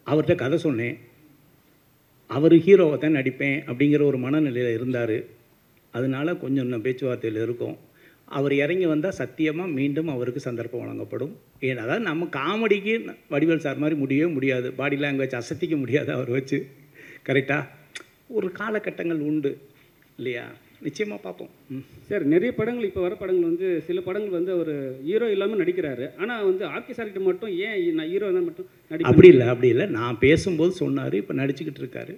அவர்கிட்ட கதை சொன்னேன். அவர் ஹீரோவை தான் நடிப்பேன் அப்படிங்கிற ஒரு மனநிலையில் இருந்தார். அதனால் கொஞ்சம் இன்னும் பேச்சுவார்த்தையில் இருக்கும். அவர் இறங்கி வந்தால் சத்தியமாக மீண்டும் அவருக்கு சந்தர்ப்பம் வழங்கப்படும். ஏன்னா அதாவது நம்ம காமெடிக்கு வடிவேல் சார் மாதிரி முடியவே முடியாது. பாடி லாங்குவேஜ் அசத்திக்க முடியாது அவர் வச்சு. கரெக்டாக? ஒரு காலகட்டங்கள் உண்டு இல்லையா? நிச்சயமாக பார்ப்போம். சார், நிறைய படங்கள் இப்போ வர படங்கள் வந்து சில படங்கள் வந்து அவர் ஹீரோ இல்லாமல் நடிக்கிறாரு. ஆனால் வந்து ஆர்கே சார்கிட்ட மட்டும் ஏன் நான் ஹீரோ தான் மட்டும் நடிக்க? அப்படி இல்லை. நான் பேசும்போது சொன்னார், இப்போ நடிச்சுக்கிட்டு இருக்காரு.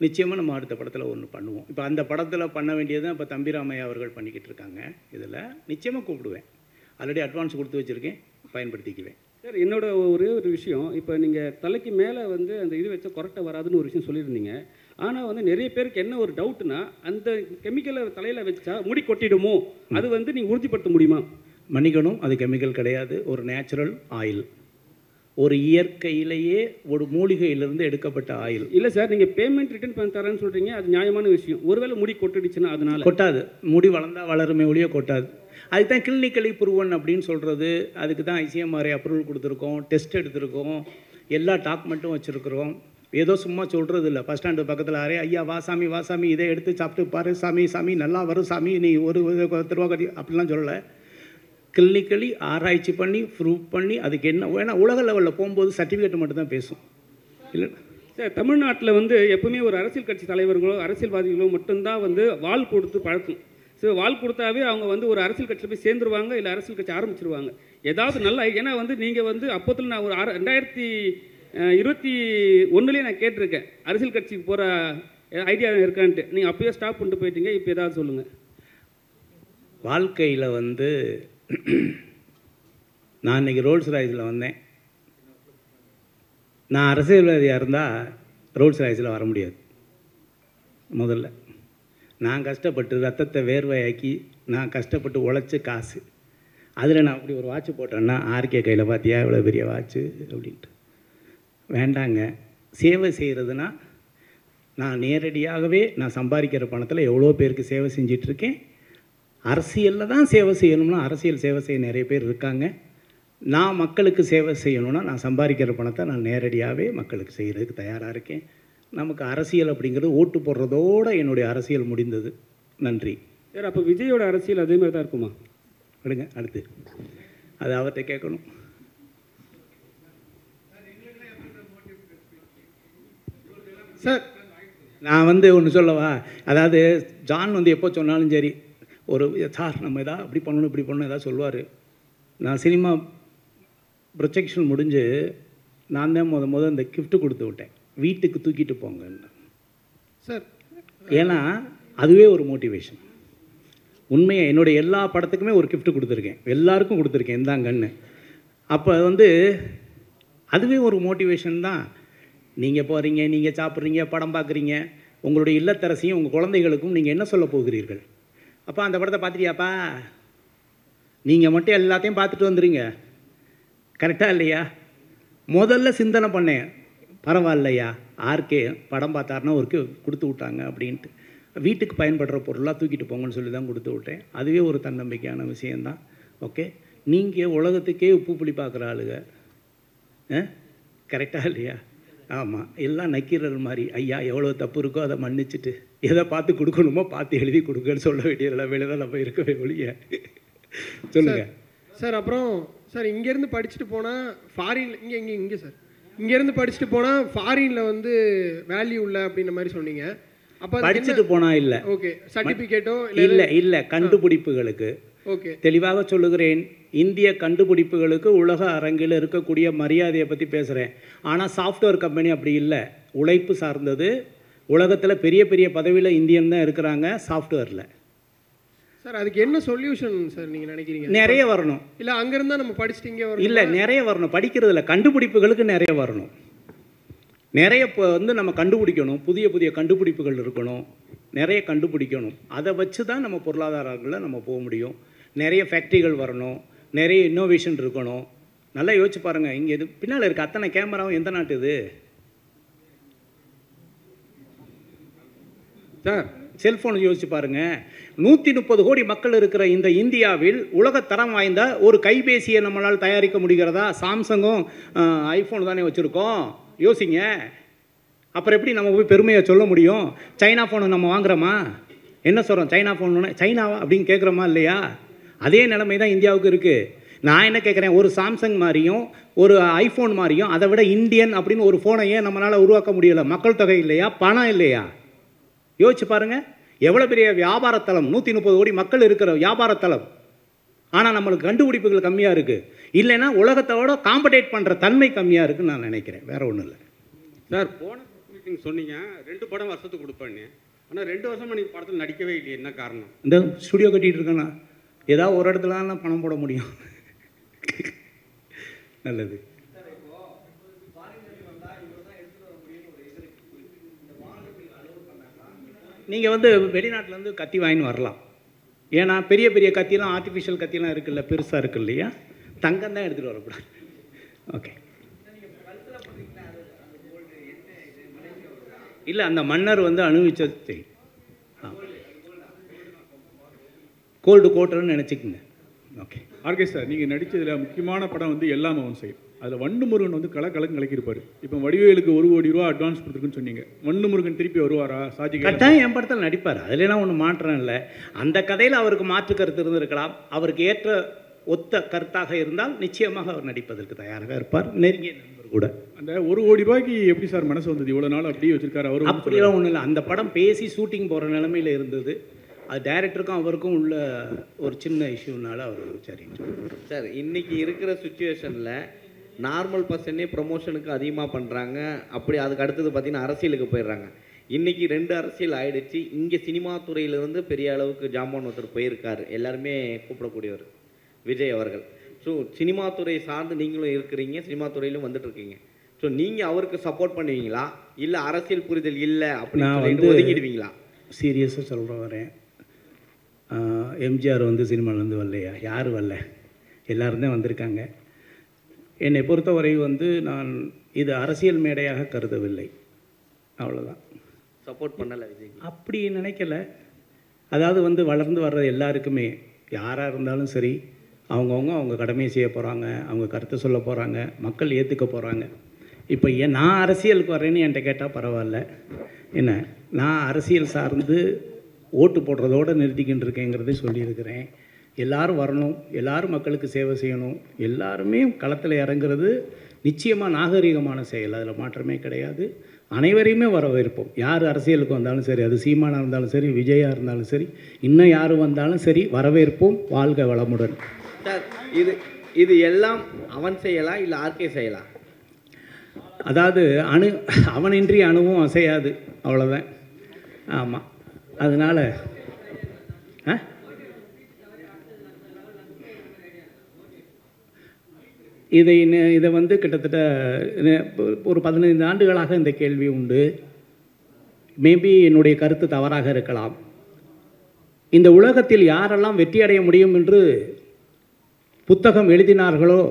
நிச்சயமாக நம்ம அடுத்த படத்தில் ஒன்று பண்ணுவோம். இப்போ அந்த படத்தில் பண்ண வேண்டியதான் இப்போ தம்பிராமையா அவர்கள் பண்ணிக்கிட்டு இருக்காங்க. இதில் நிச்சயமாக கூப்பிடுவேன். ஆல்ரெடி அட்வான்ஸ் கொடுத்து வச்சுருக்கேன், பயன்படுத்திக்குவேன். சார், என்னோட ஒரே ஒரு விஷயம், இப்போ நீங்கள் தலைக்கு மேலே வந்து அந்த இது வச்சா கொரட்டை வராதுன்னு ஒரு விஷயம் சொல்லியிருந்தீங்க. ஆனால் வந்து நிறைய பேருக்கு என்ன ஒரு டவுட்னா, அந்த கெமிக்கலை தலையில் வச்சா முடி கொட்டிடுமோ, அது வந்து நீங்கள் உறுதிப்படுத்த முடியுமா? மன்னிக்கணும், அது கெமிக்கல் கிடையாது, ஒரு நேச்சுரல் ஆயில். ஒரு இயற்கையிலேயே ஒரு மூலிகையிலிருந்து எடுக்கப்பட்ட ஆயில். இல்லை சார், நீங்கள் பேமெண்ட் ரிட்டர்ன் பண்ணி தரேன்னு சொல்கிறீங்க, அது நியாயமான விஷயம். ஒருவேளை முடி கொட்டுடுச்சுன்னா அதனால? கொட்டாது. முடி வளர்ந்தால் வளருமே ஒழிய கொட்டாது. அதுக்கு தான் கிளினிக்கலி ப்ரூவன் அப்படின்னு சொல்கிறது. அதுக்கு தான் ஐசிஎம்ஆர்ஐ அப்ரூவல் கொடுத்துருக்கோம், டெஸ்ட் எடுத்திருக்கோம், எல்லா டாக்குமெண்ட்டும் வச்சுருக்குறோம். ஏதோ சும்மா சொல்கிறது இல்லை. பஸ் ஸ்டாண்டு பக்கத்தில் ஐயா வா சாமி இதை எடுத்து சாப்பிட்டு பாரு சாமி நல்லா வரும் சாமி, நீ ஒரு 10 ரூபா கட்டி அப்படிலாம் சொல்லலை. கிளினிக்கலி ஆராய்ச்சி பண்ணி ப்ரூவ் பண்ணி அதுக்கு என்ன, ஏன்னா உலக லெவலில் போகும்போது சர்டிஃபிகேட் மட்டும் தான் பேசும் இல்லை சார். தமிழ்நாட்டில் வந்து எப்பவுமே ஒரு அரசியல் கட்சி தலைவர்களோ அரசியல்வாதிகளோ மட்டும்தான் வந்து வாள் கொடுத்து பழக்கம். ஸோ வாள் கொடுத்தாவே அவங்க வந்து ஒரு அரசியல் கட்சியில் போய் சேர்ந்துருவாங்க, இல்லை அரசியல் கட்சி ஆரம்பிச்சிருவாங்க. ஏதாவது நல்ல, ஏன்னா வந்து நீங்கள் வந்து அப்போத்தில் நான் ஒரு 2021 நான் கேட்டிருக்கேன் அரசியல் கட்சிக்கு போகிற ஐடியா இருக்கான்ட்டு. நீங்கள் அப்போயே ஸ்டாப் பண்ணிட்டு போயிட்டீங்க. இப்போ ஏதாவது சொல்லுங்கள். வாழ்க்கையில் வந்து நான் இன்றைக்கி ரோல்ஸ் ராய்ஸில் வந்தேன். நான் அரசியல்வாதியாக இருந்தால் ரோல்ஸ் ராய்ஸில் வர முடியாது. முதல்ல நான் கஷ்டப்பட்டு ரத்தத்தை வேர்வையாக்கி நான் கஷ்டப்பட்டு உழைச்ச காசு, அதில் நான் அப்படி ஒரு வாட்ச் போட்டேன்னா ஆர்கே கையில் பார்த்தியா இவ்வளோ பெரிய வாட்ச்சு அப்படின்ட்டு. வேண்டாங்க. சேவை செய்கிறதுனா நான் நேரடியாகவே நான் சம்பாதிக்கிற பணத்தில் எவ்வளோ பேருக்கு சேவை செஞ்சிட்ருக்கேன். அரசியலில் தான் சேவை செய்யணும்னா அரசியல் சேவை செய்ய நிறைய பேர் இருக்காங்க. நான் மக்களுக்கு சேவை செய்யணும்னா நான் சம்பாதிக்கிற பணத்தை நான் நேரடியாகவே மக்களுக்கு செய்கிறதுக்கு தயாராக இருக்கேன். நமக்கு அரசியல் அப்படிங்கிறது ஓட்டு போடுறதோடு என்னுடைய அரசியல் முடிந்தது. நன்றி. சார், அப்போ விஜயோட அரசியல் அதே மாதிரி தான் இருக்குமா? விடுங்க, அடுத்து அது அவர்கிட்ட கேட்கணும். சார், நான் வந்து ஒன்று சொல்லவா? அதாவது ஜான் வந்து எப்போ சொன்னாலும் சரி, ஒரு சார் நம்ம எதாவது அப்படி பண்ணணும் இப்படி பண்ணணும் எதாவது சொல்லுவார். நான் சினிமா ப்ரொஜெக்ஷன் முடிஞ்சு நான் தான் முத இந்த கிஃப்ட்டு கொடுத்து விட்டேன், வீட்டுக்கு தூக்கிட்டு போங்கன்னு சார். ஏன்னா அதுவே ஒரு மோட்டிவேஷன். உண்மையை என்னுடைய எல்லா படத்துக்குமே ஒரு கிஃப்ட்டு கொடுத்துருக்கேன், எல்லாருக்கும் கொடுத்துருக்கேன் இந்தாங்கன்னு. அப்போ வந்து அதுவே ஒரு மோட்டிவேஷன் தான். நீங்கள் போகிறீங்க, நீங்கள் சாப்பிட்றீங்க, படம் பார்க்குறீங்க, உங்களுடைய இல்லத்தரசியும் உங்கள் குழந்தைகளுக்கும் நீங்கள் என்ன சொல்ல போகிறீர்கள்? அப்பா அந்த படத்தை பார்த்துட்டியாப்பா, நீங்கள் மட்டும் எல்லாத்தையும் பார்த்துட்டு வந்துடுங்க, கரெக்டாக இல்லையா? முதல்ல சிந்தனை பண்ணேன், பரவாயில்லையா ஆர்கே படம் பார்த்தாருன்னா ஒரு கொடுத்து விட்டாங்க அப்படின்ட்டு. வீட்டுக்கு பயன்படுற பொருளாக தூக்கிட்டு போங்கன்னு சொல்லி தான் கொடுத்து விட்டேன். அதுவே ஒரு தன்னம்பிக்கையான விஷயந்தான். ஓகே, நீங்கள் உலகத்துக்கே உப்பு புளி பார்க்குற ஆளுங்க, கரெக்டாக இல்லையா? ஆமாம், எல்லாம் நக்கீரர் மாதிரி ஐயா எவ்வளோ தப்பு இருக்கோ அதை மன்னிச்சுட்டு எதை பார்த்து கொடுக்கணுமோ பார்த்து எழுதி கொடுங்கன்னு சொல்ல வேண்டிய நிலைமையில தான் நம்ம இருக்கவே ஒழிய. சொல்லுங்கள் சார். அப்புறம் சார், இங்கேருந்து படிச்சுட்டு போனால் ஃபாரினில் இங்கே சார், இங்கேருந்து படிச்சுட்டு போனால் ஃபாரினில் வந்து வேல்யூ இல்லை அப்படின்ற மாதிரி சொன்னீங்க. அப்போ படிச்சுட்டு போனால் இல்லை, ஓகே, சர்டிஃபிகேட்டோ இல்லை கண்டுபிடிப்புகளுக்கு. ஓகே, தெளிவாக சொல்லுகிறேன், இந்திய கண்டுபிடிப்புகளுக்கு உலக அரங்கில் இருக்கக்கூடிய மரியாதையை பற்றி பேசுகிறேன். ஆனால் சாஃப்ட்வேர் கம்பெனி அப்படி இல்லை, உழைப்பு சார்ந்தது. உலகத்தில் பெரிய பெரிய பதவியில் இந்தியன் தான் இருக்கிறாங்க சாஃப்ட்வேரில். சார், அதுக்கு என்ன சொல்யூஷன் சார் நீங்கள் நினைக்கிறீங்க? நிறைய வரணும். இல்லை அங்கேருந்தா நம்ம படிச்சுட்டு இங்கே வரணும்? இல்லை, நிறைய வரணும். படிக்கிறதுல கண்டுபிடிப்புகளுக்கு நிறைய வரணும். நிறைய இப்போ வந்து நம்ம கண்டுபிடிக்கணும், புதிய புதிய கண்டுபிடிப்புகள் இருக்கணும், நிறைய கண்டுபிடிக்கணும். அதை வச்சு தான் நம்ம பொருளாதாரங்களில் நம்ம போக முடியும். நிறைய ஃபேக்ட்ரிகள் வரணும், நிறைய இன்னோவேஷன் இருக்கணும். நல்லா யோசிச்சு பாருங்கள், இங்கே இது பின்னால் இருக்க அத்தனை கேமராவும் எந்த நாட்டு இது சார்? செல்ஃபோன் யோசிச்சு பாருங்கள். 130 கோடி மக்கள் இருக்கிற இந்த இந்தியாவில் உலகத்தரம் வாய்ந்த ஒரு கைபேசியை நம்மளால் தயாரிக்க முடிகிறதா? சாம்சங்கும் ஐஃபோன் தானே வச்சுருக்கோம், யோசிங்க. அப்புறம் எப்படி நம்ம போய் பெருமையை சொல்ல முடியும்? சைனா ஃபோனை நம்ம வாங்குகிறோமா? என்ன சொல்கிறோம், சைனா ஃபோன்னு சைனாவா அப்படின்னு கேட்குறோமா இல்லையா? அதே நிலைமை தான் இந்தியாவுக்கு இருக்குது. நான் என்ன கேட்குறேன், ஒரு சாம்சங் மாதிரியும் ஒரு ஐஃபோன் மாதிரியும் அதை விட இந்தியன் அப்படின்னு ஒரு ஃபோனையே நம்மளால் உருவாக்க முடியலை. மக்கள் தொகை இல்லையா, பணம் இல்லையா? யோசிச்சு பாருங்கள், எவ்வளோ பெரிய வியாபாரத்தலம், 130 கோடி மக்கள் இருக்கிற வியாபாரத்தலம். ஆனால் நம்மளுக்கு கண்டுபிடிப்புகள் கம்மியாக இருக்குது. இல்லைன்னா உலகத்தோட காம்படேட் பண்ணுற தன்மை கம்மியாக இருக்குன்னு நான் நினைக்கிறேன், வேறு ஒன்றும் இல்லை. சார், போன மீட்டிங் சொன்னீங்க 2 படம் வருஷத்துக்கு கொடுப்பேன்னு. ஆனால் 2 வருஷமாக நீங்கள் படத்தில் நடிக்கவே இல்லையே, என்ன காரணம்? இந்த ஸ்டுடியோ கட்டிகிட்டு இருக்கேன்னா ஏதாவது ஒரு இடத்துல பணம் போட முடியும். நல்லது. நீங்கள் வந்து வெளிநாட்டிலேருந்து கத்தி வாங்கின்னு வரலாம். ஏன்னா பெரிய பெரிய கத்திலாம், ஆர்டிஃபிஷியல் கத்திலாம் இருக்குல்ல, பெருசாக இருக்கு இல்லையா, தங்கம் தான் எடுத்துகிட்டு வரக்கூடாது. ஓகே, இல்லை அந்த மன்னர் வந்து அனுபவிச்சது கோல்டு கோட்டர்னு நினச்சிக்கோங்க. ஓகே. ஆர்கே சார், நீங்கள் நடித்ததில் முக்கியமான படம் வந்து எல்லாம் அவன் செய்யும். அதில் வண்டுமுருகன் வந்து கலக்கலக்கு கலக்கியிருப்பார். இப்போ வடிவேலுக்கு 1 கோடி ரூபா அட்வான்ஸ் கொடுத்துருக்குன்னு சொன்னீங்க. வண்டுமுருகன் திருப்பி வருவாரா? சாஜி கட்டாயம் என் படத்தில் நடிப்பார், அதுலாம் ஒன்றும் மாற்றம் இல்லை. அந்த கதையில் அவருக்கு மாற்று கருத்து இருந்திருக்கலாம். அவருக்கு ஏற்ற ஒத்த கருத்தாக இருந்தால் நிச்சயமாக அவர் நடிப்பதற்கு தயாராக இருப்பார். நெருங்கிய நண்பர் கூட. அந்த 1 கோடி ரூபாய்க்கு எப்படி சார் மனசு வந்தது? இவ்வளோ நாள் அப்படியே வச்சிருக்காரு அவர்? அப்படிலாம் ஒன்றும் இல்லை. அந்த படம் பேசி ஷூட்டிங் போகிற நிலமையில் இருந்தது. அது டைரக்டருக்கும் அவருக்கும் உள்ள ஒரு சின்ன இஷ்யூனால அவர் சரிங்க சார். இன்றைக்கி இருக்கிற சுச்சுவேஷனில் நார்மல் பர்சனே ப்ரொமோஷனுக்கு அதிகமாக பண்ணுறாங்க. அப்படி அதுக்கு அடுத்தது பார்த்திங்கன்னா அரசியலுக்கு போயிடுறாங்க. இன்றைக்கி 2 அரசியல் ஆகிடுச்சு. இங்கே சினிமா துறையிலிருந்து பெரிய அளவுக்கு ஜாமான் ஒருத்தர் போயிருக்கார், எல்லாருமே கூப்பிடக்கூடியவர் விஜய் அவர்கள். ஸோ சினிமா துறை சார்ந்து நீங்களும் இருக்கிறீங்க, சினிமா துறையிலும் வந்துட்டுருக்கீங்க. ஸோ நீங்கள் அவருக்கு சப்போர்ட் பண்ணுவீங்களா, இல்லை அரசியல் புரிதல் இல்லை அப்படின்னு ஒதுக்கிடுவீங்களா? சீரியஸாக சொல்கிறேன் வரேன். எம்ஜிஆர் வந்து சினிமாவிலேருந்து வரலையா? யார் வரல? எல்லோரும் தான் வந்திருக்காங்க. என்னை பொறுத்தவரை வந்து நான் இது அரசியல் மேடையாக கருதவில்லை, அவ்வளோதான். சப்போர்ட் பண்ணலை விஜய் அப்படி நினைக்கல. அதாவது வந்து வளர்ந்து வர்ற எல்லாருக்குமே யாராக இருந்தாலும் சரி, அவங்கவுங்க அவங்க கடமையை செய்ய போகிறாங்க, அவங்க கருத்தை சொல்ல போகிறாங்க, மக்கள் ஏற்றுக்க போகிறாங்க. இப்போ நான் அரசியலுக்கு வரேன்னு என்கிட்ட கேட்டால் பரவாயில்ல. என்ன, நான் அரசியல் சார்ந்து ஓட்டு போடுறதோடு நிறுத்திக்கிட்டு இருக்கேங்கிறதே சொல்லியிருக்கிறேன். எல்லோரும் வரணும், எல்லோரும் மக்களுக்கு சேவை செய்யணும், எல்லாருமே களத்தில் இறங்குறது நிச்சயமாக நாகரிகமான செயல், அதில் மாற்றமே கிடையாது. அனைவரையுமே வரவேற்போம். யார் அரசியலுக்கு வந்தாலும் சரி, அது சீமானாக இருந்தாலும் சரி, விஜயாக இருந்தாலும் சரி, இன்னும் யார் வந்தாலும் சரி, வரவேற்போம். வாழ்க வளமுடன். சார், இது எல்லாம் அவன் செய்யலா இல்லை ஆர்கே செய்யலா? அதாவது அவனின்றி அணுவும் அசையாது, அவ்வளோதான். ஆமாம். அதனால் இதை வந்து கிட்டத்தட்ட ஒரு 15 ஆண்டுகளாக இந்த கேள்வி உண்டு. மேபி என்னுடைய கருத்து தவறாக இருக்கலாம். இந்த உலகத்தில் யாரெல்லாம் வெற்றி அடைய முடியும் என்று புத்தகம் எழுதினார்களோ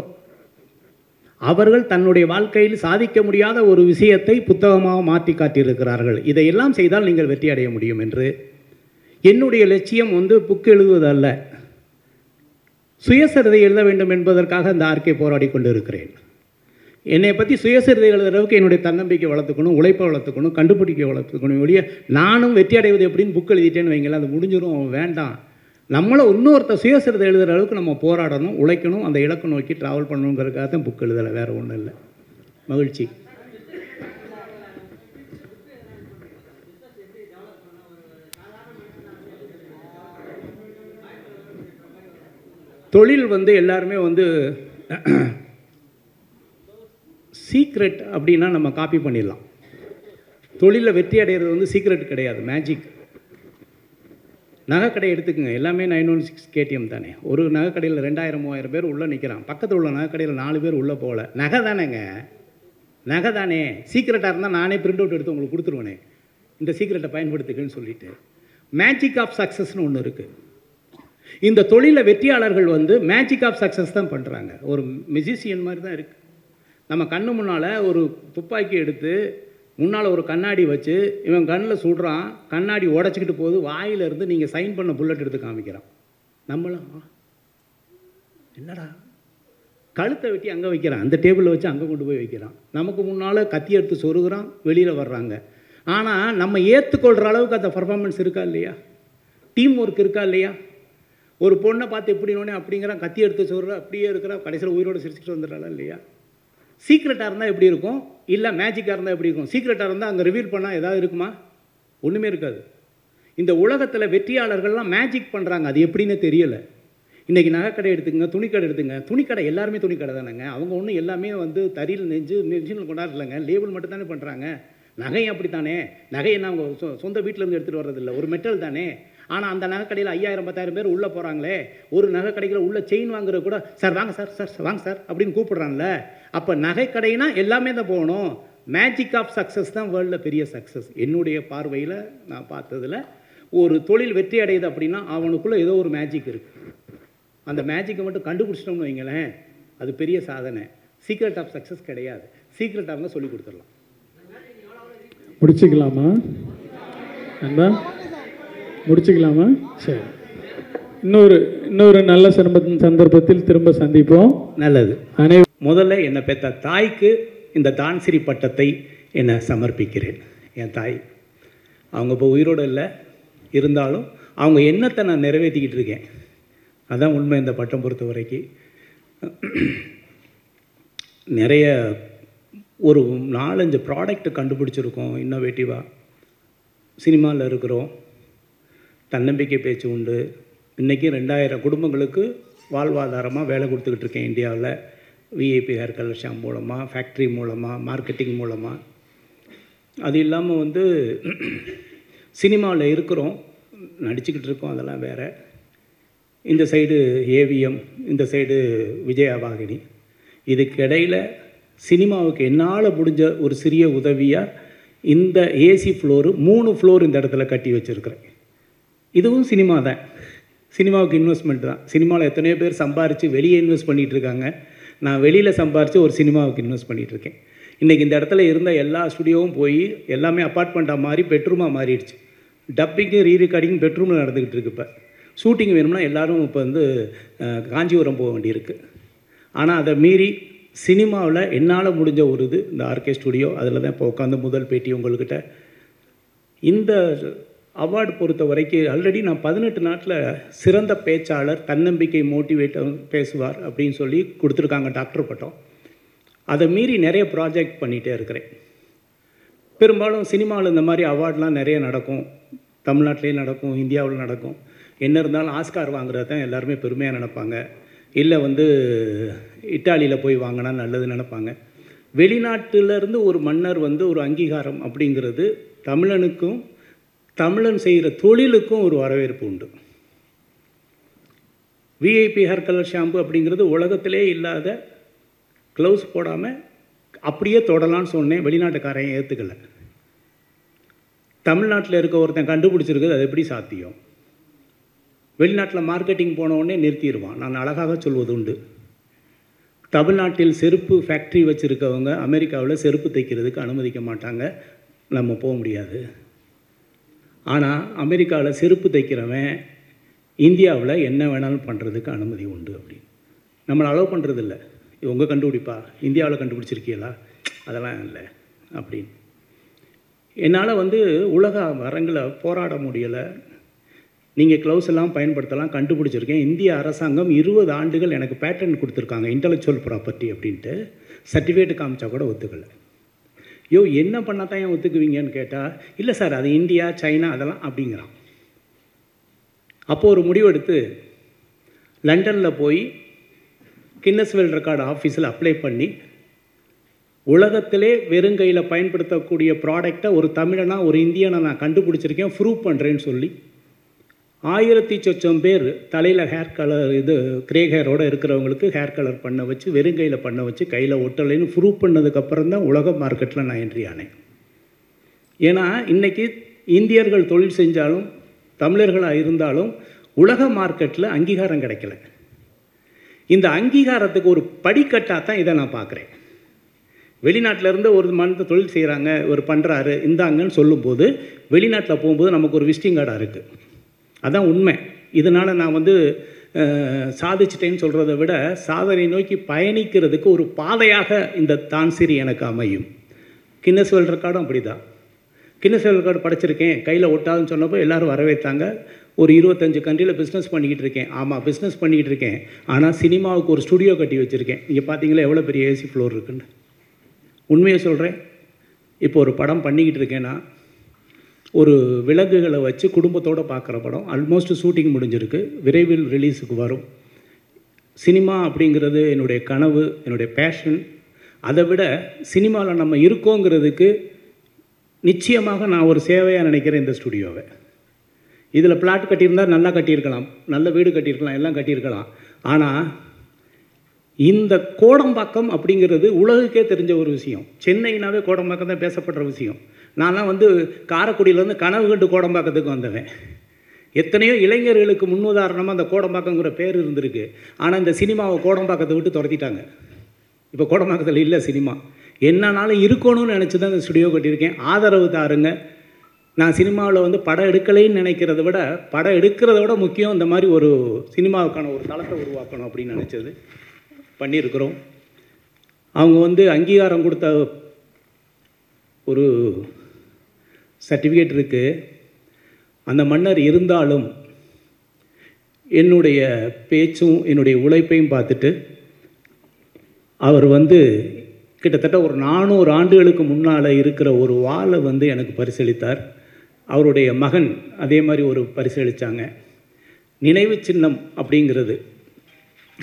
அவர்கள் தன்னுடைய வாழ்க்கையில் சாதிக்க முடியாத ஒரு விஷயத்தை புத்தகமாக மாற்றி காட்டியிருக்கிறார்கள். இதையெல்லாம் செய்தால் நீங்கள் வெற்றி அடைய முடியும் என்று. என்னுடைய லட்சியம் வந்து புக் எழுதுவதல்ல, சுயசரிதை எழுத வேண்டும் என்பதற்காக இந்த ஆர்கே போராடி கொண்டு இருக்கிறேன். என்னை பற்றி சுயசரிதை எழுதுறதுக்கு என்னுடைய தன்னம்பிக்கை வளர்த்துக்கணும், உழைப்பை வளர்த்துக்கணும், கண்டுபிடிக்க வளர்த்துக்கணும். ஒழிய நானும் வெற்றி அடைவது எப்படின்னு புக் எழுதிட்டேன்னு வைங்களேன், அது முடிஞ்சிடும். வேண்டாம். நம்மளை இன்னொருத்தர் சுயசரிதை எழுதுகிற அளவுக்கு நம்ம போராடணும், உழைக்கணும், அந்த இலக்கை நோக்கி ட்ராவல் பண்ணணுங்கிறதுக்காக தான் புக் எழுதலை, வேறு ஒன்றும் இல்லை. மகிழ்ச்சி. தொழில் வந்து எல்லாருமே வந்து சீக்ரெட் அப்படின்னா நம்ம காப்பி பண்ணிடலாம். தொழிலில் வெற்றி அடைகிறது வந்து சீக்ரெட் கிடையாது, மேஜிக். நகைக்கடை எடுத்துக்கோங்க, எல்லாமே 916 KTM தானே. ஒரு நகைக்கடையில் 2000-3000 பேர் உள்ளே நிற்கிறான். பக்கத்தில் உள்ள நகைக்கடையில் 4 பேர் உள்ளே போகல. நகை தானேங்க, நகை தானே. சீக்ரெட்டாக இருந்தால் நானே பிரிண்ட் அவுட் எடுத்து உங்களுக்கு கொடுத்துருவேனே, இந்த சீக்ரெட்டை பயன்படுத்துக்குன்னு சொல்லிட்டு. மேஜிக் ஆஃப் சக்ஸஸ்னு ஒன்று இருக்குது. இந்த தொழிலில் வெற்றியாளர்கள் வந்து மேஜிக் ஆஃப் சக்ஸஸ் தான் பண்ணுறாங்க. ஒரு மியூசிஷியன் மாதிரி தான் இருக்குது. நம்ம கண்ணு முன்னால் ஒரு துப்பாக்கி எடுத்து முன்னால் ஒரு கண்ணாடி வச்சு இவன் கண்ணில் சுடுறான், கண்ணாடி உடச்சிக்கிட்டு போகுது, வாயிலிருந்து நீங்கள் சைன் பண்ண புல்லட் எடுத்து காமிக்கிறான். நம்மளும் என்னடா, கழுத்தை வெட்டி அங்கே வைக்கிறான், அந்த டேபிளில் வச்சு அங்கே கொண்டு போய் வைக்கிறான். நமக்கு முன்னால் கத்தி எடுத்து சொருகிறான், வெளியில் வர்றாங்க. ஆனால் நம்ம ஏற்றுக்கொள்கிற அளவுக்கு அந்த பர்ஃபார்மன்ஸ் இருக்கா இல்லையா, டீம் ஒர்க் இருக்கா இல்லையா. ஒரு பொண்ணை பார்த்து எப்படினோடனே அப்படிங்கிறான், கத்தி எடுத்து சொல்கிற அப்படியே இருக்கிறா, கடைசியில் உயிரோடு சிரிச்சுட்டு வந்துடுறாளா இல்லையா. சீக்ரெட்டாக இருந்தால் எப்படி இருக்கும், இல்லை மேஜிக்காக இருந்தால் எப்படி இருக்கும். சீக்ரெட்டாக இருந்தால் அங்கே ரிவீல் பண்ணால் ஏதாவது இருக்குமா? ஒன்றுமே இருக்காது. இந்த உலகத்தில் வெற்றியாளர்கள்லாம் மேஜிக் பண்ணுறாங்க, அது எப்படின்னு தெரியலை. இன்றைக்கி நகைக்கடை எடுத்துக்கங்க, துணிக்கடை எடுத்துங்க. துணிக்கடை எல்லாருமே துணிக்கடை தானேங்க. அவங்க ஒன்றும் எல்லாமே வந்து தறியில் நெஞ்சு மிஷினில் கொண்டாடலைங்க, லேபிள் மட்டும் தானே பண்ணுறாங்க. நகையும் அப்படித்தானே. நகையை அவங்க சொந்த வீட்டிலேருந்து எடுத்துகிட்டு வர்றதில்லை, ஒரு மெட்டல் தானே. ஆனால் அந்த நகைக்கடையில் 5000-10,000 பேர் உள்ளே போகிறாங்களே. ஒரு நகைக்கடையில் உள்ள செயின் வாங்குறது கூட சார் வாங்க சார், சார் வாங்க சார் அப்படின்னு கூப்பிடுறான்ல. அப்போ நகைக்கடைனா எல்லாமே தான் போகணும். மேஜிக் ஆஃப் சக்ஸஸ் தான் வேர்ல்டில் பெரிய சக்ஸஸ். என்னுடைய பார்வையில் நான் பார்த்ததில் ஒரு தொழில் வெற்றி அடையுது அப்படின்னா அவனுக்குள்ளே ஏதோ ஒரு மேஜிக் இருக்குது. அந்த மேஜிக்கை மட்டும் கண்டுபிடிச்சிட்டோம்னு வைங்களேன், அது பெரிய சாதனை. சீக்ரெட் ஆஃப் சக்ஸஸ் கிடையாது. சீக்ரெட்டாக இருந்தால் சொல்லி கொடுத்துடலாம். முடிச்சுக்கலாமா நண்பா? முடிச்சுக்கலாமா? சரி. இன்னொரு இன்னொரு நல்ல சந்தர்ப்பத்தில் திரும்ப சந்திப்போம். நல்லது. முதல்ல என்னை பெற்ற தாய்க்கு இந்த தான்சிரி பட்டத்தை என்னை சமர்ப்பிக்கிறேன். என் தாய் அவங்க இப்போ உயிரோடு இல்லை, இருந்தாலும் அவங்க எண்ணத்தை நான் நிறைவேற்றிக்கிட்டு இருக்கேன். அதான் உண்மை. இந்த பட்டம் பொறுத்த வரைக்கும் நிறைய ஒரு 4-5 ப்ராடக்ட் கண்டுபிடிச்சிருக்கோம் இன்னோவேட்டிவாக. சினிமாவில் இருக்கிறோம், தன்னம்பிக்கை பேச்சு உண்டு. இன்றைக்கி 2000 குடும்பங்களுக்கு வாழ்வாதாரமாக வேலை கொடுத்துக்கிட்டு இருக்கேன் இந்தியாவில். விஐபி ஹேர் கலர் ஷாம்பு மூலமாக, ஃபேக்ட்ரி மூலமாக, மார்க்கெட்டிங் மூலமாக. அது இல்லாமல் வந்து சினிமாவில் இருக்கிறோம், நடிச்சுக்கிட்டு இருக்கோம், அதெல்லாம் வேறு. இந்த சைடு ஏவிஎம், இந்த சைடு விஜயவாகினி. இதுக்கிடையில் சினிமாவுக்கு என்னால் முடிஞ்ச ஒரு சிறிய உதவியாக இந்த ஏசி ஃப்ளோரு 3 ஃப்ளோர் இந்த இடத்துல கட்டி வச்சுருக்கிறேன். இதுவும் சினிமா தான், சினிமாவுக்கு இன்வெஸ்ட்மெண்ட் தான். சினிமாவில் எத்தனையோ பேர் சம்பாரித்து வெளியே இன்வெஸ்ட் பண்ணிகிட்ருக்காங்க. நான் வெளியில் சம்பாரித்து ஒரு சினிமாவுக்கு இன்வெஸ்ட் பண்ணிகிட்ருக்கேன். இன்றைக்கி இந்த இடத்துல இருந்த எல்லா ஸ்டுடியோவும் போய் எல்லாமே அப்பார்ட்மெண்ட்டாக மாறி பெட்ரூமாக மாறிடுச்சு. டப்பிங்கு ரீரெக்கார்டிங் பெட்ரூமில் நடந்துக்கிட்டு இருக்கு. இப்போ ஷூட்டிங் வேணும்னா எல்லோரும் இப்போ வந்து காஞ்சிபுரம் போக வேண்டியிருக்கு. ஆனால் அதை மீறி சினிமாவில் என்னால் முடிஞ்ச ஒரு இது இந்த ஆர்கே ஸ்டுடியோ. அதில் தான் இப்போ உட்காந்து முதல் பேட்டி உங்கள்கிட்ட. இந்த அவார்டு பொறுத்த வரைக்கும் ஆல்ரெடி நான் 18 நாட்டில் சிறந்த பேச்சாளர், தன்னம்பிக்கை மோட்டிவேட்டர் பேசுவார் அப்படின்னு சொல்லி கொடுத்துருக்காங்க டாக்டர் பட்டம். அதை மீறி நிறைய ப்ராஜெக்ட் பண்ணிகிட்டே இருக்கிறேன். பெரும்பாலும் சினிமாவில் இந்த மாதிரி அவார்ட்லாம் நிறைய நடக்கும், தமிழ்நாட்டிலேயும் நடக்கும், இந்தியாவில் நடக்கும். என்ன இருந்தாலும் ஆஸ்கார் வாங்குறது தான் எல்லாருமே பெருமையாக நினைப்பாங்க. இல்லை வந்து இட்டாலியில் போய் வாங்கினா நல்லதுன்னு நினைப்பாங்க. வெளிநாட்டிலேருந்து ஒரு மன்னர் வந்து ஒரு அங்கீகாரம் அப்படிங்கிறது தமிழனுக்கும் தமிழன் செய்கிற தொழிலுக்கும் ஒரு வரவேற்பு உண்டு. விஐபி ஹேர் கலர் ஷாம்பு அப்படிங்கிறது உலகத்திலே இல்லாத, க்ளவுஸ் போடாமல் அப்படியே தொடலான்னு சொன்னேன். வெளிநாட்டுக்காரையும் ஏற்றுக்கலை. தமிழ்நாட்டில் இருக்க ஒருத்தன் கண்டுபிடிச்சிருக்குது, அது எப்படி சாத்தியம்? வெளிநாட்டில் மார்க்கெட்டிங் போனவுடனே நிறுத்திடுவான். நான் அழகாக சொல்வது உண்டு. தமிழ்நாட்டில் செருப்பு ஃபேக்ட்ரி வச்சுருக்கவங்க அமெரிக்காவில் செருப்பு தைக்கிறதுக்கு அனுமதிக்க மாட்டாங்க, நம்ம போக முடியாது. ஆனால் அமெரிக்காவில் செருப்பு தைக்கிறவன் இந்தியாவில் என்ன வேணாலும் பண்ணுறதுக்கு அனுமதி உண்டு. அப்படின்னு நம்மளை அலோவ் பண்ணுறதில்ல. உங்கள் கண்டுபிடிப்பா, இந்தியாவில் கண்டுபிடிச்சிருக்கீங்களா? அதெல்லாம் இல்லை அப்படின்னு. என்னால் வந்து உலக அரங்கில் போராட முடியலை. நீங்கள் க்ளவுஸ் எல்லாம் பயன்படுத்தலாம், கண்டுபிடிச்சிருக்கேன். இந்திய அரசாங்கம் 20 ஆண்டுகள் எனக்கு பேட்டர்ன் கொடுத்துருக்காங்க, இன்டலெக்சுவல் ப்ராப்பர்ட்டி அப்படின்ட்டு. சர்டிஃபிகேட் காமிச்சா கூட ஒத்துக்கலை. என்ன பண்ணால் தான் ஏன் ஒத்துக்குவீங்கன்னு கேட்டால், இல்லை சார் அது இந்தியா சைனா அதெல்லாம் அப்படிங்கிறான். அப்போது ஒரு முடிவெடுத்து லண்டனில் போய் கின்னஸ் வேர்ல்ட் ரெக்கார்டு ஆஃபீஸில் அப்ளை பண்ணி, உலகத்திலே வெறுங்கையில் பயன்படுத்தக்கூடிய ப்ராடக்டை ஒரு தமிழனாக ஒரு இந்தியனை நான் கண்டுபிடிச்சிருக்கேன், ப்ரூவ் பண்ணுறேன்னு சொல்லி 1000 பேர் தலையில் ஹேர் கலர் இது கிரே ஹேரோடு இருக்கிறவங்களுக்கு ஹேர் கலர் பண்ண வச்சு, வெறுங்கையில் பண்ண வச்சு, கையில் ஒட்டலைன்னு ப்ரூவ் பண்ணதுக்கப்புறம் தான் உலக மார்க்கெட்டில் நான் என்ட்ரி ஆனேன். ஏன்னா இன்றைக்கி இந்தியர்கள் தொழில் செஞ்சாலும் தமிழர்களாக இருந்தாலும் உலக மார்க்கெட்டில் அங்கீகாரம் கிடைக்கல. இந்த அங்கீகாரத்துக்கு ஒரு படிக்கட்டாக தான் இதை நான் பார்க்குறேன். வெளிநாட்டிலேருந்து ஒரு மனித தொழில் செய்கிறாங்க, ஒரு பண்ணுறாரு, இந்தாங்கன்னு சொல்லும்போது வெளிநாட்டில் போகும்போது நமக்கு ஒரு விசிட்டிங் கார்டாக இருக்குது. அதான் உண்மை. இதனால் நான் வந்து சாதிச்சிட்டேன்னு சொல்கிறத விட சாதனை நோக்கி பயணிக்கிறதுக்கு ஒரு பாதையாக இந்த தான்சிரி எனக்கு அமையும். கின்னஸ் வேர்ல்ட் ரெக்கார்டும் அப்படி தான். கின்னஸ் வேர்ல்ட் ரெக்கார்டு படைச்சிருக்கேன், கையில் ஒட்டாதுன்னு சொன்னப்போ எல்லோரும் வரவேற்றாங்க. ஒரு 25 கண்ட்ரியில் பிஸ்னஸ் பண்ணிக்கிட்டு இருக்கேன். ஆமாம், பிஸ்னஸ் பண்ணிக்கிட்டு இருக்கேன். ஆனால் சினிமாவுக்கு ஒரு ஸ்டுடியோ கட்டி வச்சுருக்கேன். இங்கே பார்த்தீங்களா எவ்வளோ பெரிய ஏசி ஃப்ளோர் இருக்குன்னு. உண்மையை சொல்கிறேன். இப்போ ஒரு படம் பண்ணிக்கிட்டு இருக்கேன்னா, ஒரு விலங்குகளை வச்சு குடும்பத்தோடு பார்க்குற படம் ஆல்மோஸ்ட் ஷூட்டிங் முடிஞ்சிருக்கு, விரைவில் ரிலீஸுக்கு வரும். சினிமா அப்படிங்கிறது என்னுடைய கனவு, என்னுடைய பேஷன். அதை விட சினிமாவில் நம்ம இருக்கோங்கிறதுக்கு நிச்சயமாக நான் ஒரு சேவையாக நினைக்கிறேன் இந்த ஸ்டுடியோவை. இதில் பிளாட் கட்டியிருந்தால் நல்லா கட்டியிருக்கலாம், நல்ல வீடு கட்டியிருக்கலாம், எல்லாம் கட்டியிருக்கலாம். ஆனால் இந்த கோடம்பாக்கம் அப்படிங்கிறது உலகுக்கே தெரிஞ்ச ஒரு விஷயம். சென்னைனாவே கோடம்பாக்கம் தான் பேசப்படுற விஷயம். நான்லாம் வந்து காரைக்குடியிலேருந்து கனவு கண்டு கோடம்பாக்கத்துக்கு வந்தவன். எத்தனையோ இளைஞர்களுக்கு முன்னுதாரணமாக அந்த கோடம்பாக்கங்கிற பேர் இருந்திருக்கு. ஆனால் இந்த சினிமாவை கோடம்பாக்கத்தை விட்டு துரத்திட்டாங்க. இப்போ கோடம்பாக்கத்தில் இல்லை சினிமா. என்னன்னாலும் இருக்கணும்னு நினச்சி தான் இந்த ஸ்டுடியோ கட்டியிருக்கேன். ஆதரவு தாருங்க. நான் சினிமாவில் வந்து படம் எடுக்கலைன்னு நினைக்கிறத விட படம் எடுக்கிறத விட முக்கியம் இந்த மாதிரி ஒரு சினிமாவுக்கான ஒரு தளத்தை உருவாக்கணும் அப்படின்னு நினச்சது பண்ணியிருக்கிறோம். அவங்க வந்து அங்கீகாரம் கொடுத்த ஒரு சர்டிஃபிகேட் இருக்குது. அந்த மன்னர் இருந்தாலும் என்னுடைய பேச்சும் என்னுடைய உழைப்பையும் பார்த்துட்டு அவர் வந்து கிட்டத்தட்ட ஒரு 400 ஆண்டுகளுக்கு முன்னால் இருக்கிற ஒரு வாளை வந்து எனக்கு பரிசளித்தார். அவருடைய மகன் அதே மாதிரி ஒரு பரிசளித்தாங்க. நினைவு சின்னம் அப்படிங்கிறது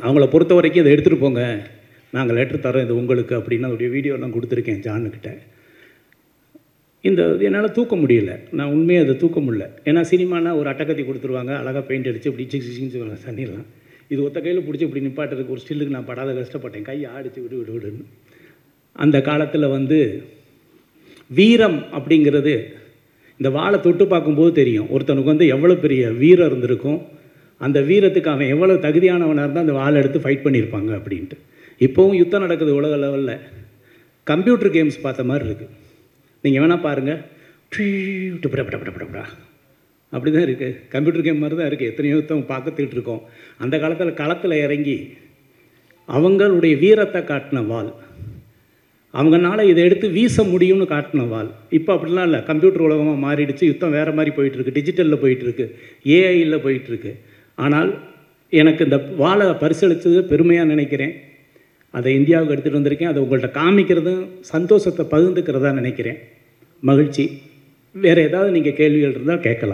அவங்கள பொறுத்த வரைக்கும் இதை எடுத்துகிட்டு போங்க, நாங்கள் லெட்டர் தரோம் இது உங்களுக்கு அப்படின்னு அதோடைய வீடியோலாம் கொடுத்துருக்கேன் ஜானுக்கிட்ட. இந்த என்னால் தூக்க முடியல, நான் உண்மையாக அதை தூக்க முடியல. ஏன்னா சினிமானா ஒரு அட்டக்கத்தி கொடுத்துருவாங்க, அழகாக பெயிண்ட் அடித்து இப்படி சிக்ஸின்னு தண்ணிடலாம். இது ஒத்த கையில் பிடிச்சி இப்படி நிப்பாட்டுறதுக்கு ஒரு ஸ்டில்லுக்கு நான் படாத கஷ்டப்பட்டேன், கை ஆடிச்சு விடு விடு விடுன்னு. அந்த காலத்தில் வந்து வீரம் அப்படிங்கிறது இந்த வாளை தொட்டு பார்க்கும்போது தெரியும் ஒருத்தனுக்கு வந்து எவ்வளோ பெரிய வீரம் இருந்திருக்கும், அந்த வீரத்துக்கு அவன் எவ்வளோ தகுதியானவனாக இருந்தால் அந்த வாளை எடுத்து ஃபைட் பண்ணியிருப்பாங்க அப்படின்ட்டு. இப்போவும் யுத்தம் நடக்குது உலக லெவலில். கம்ப்யூட்டர் கேம்ஸ் பார்த்த மாதிரி இருக்குது. நீங்கள் வேணால் பாருங்கள், அப்படி தான் இருக்குது. கம்ப்யூட்டர் கேம் மாதிரி தான் இருக்குது. எத்தனையோ யுத்தம் பார்த்துட்டு இருக்கோம். அந்த காலத்தில் களத்தில் இறங்கி அவங்களுடைய வீரத்தை காட்டின வாள், அவங்கனால இதை எடுத்து வீச முடியும்னு காட்டின வாள். இப்போ அப்படிலாம் இல்லை, கம்ப்யூட்டர் உலகமாக மாறிடுச்சு, யுத்தம் வேறு மாதிரி போயிட்டுருக்கு, டிஜிட்டலில் போயிட்டுருக்கு, ஏஐயில் போயிட்டுருக்கு. ஆனால் எனக்கு இந்த வாளை பரிசளித்தது பெருமையாக நினைக்கிறேன். அதை இந்தியாவுக்கு எடுத்துகிட்டு வந்திருக்கேன். அதை உங்கள்கிட்ட காமிக்கிறதும் சந்தோஷத்தை பகிர்ந்துக்கிறதா நினைக்கிறேன். மகிழ்ச்சி. வேறு ஏதாவது நீங்கள் கேள்விகள் இருந்தால் கேட்கலாம்.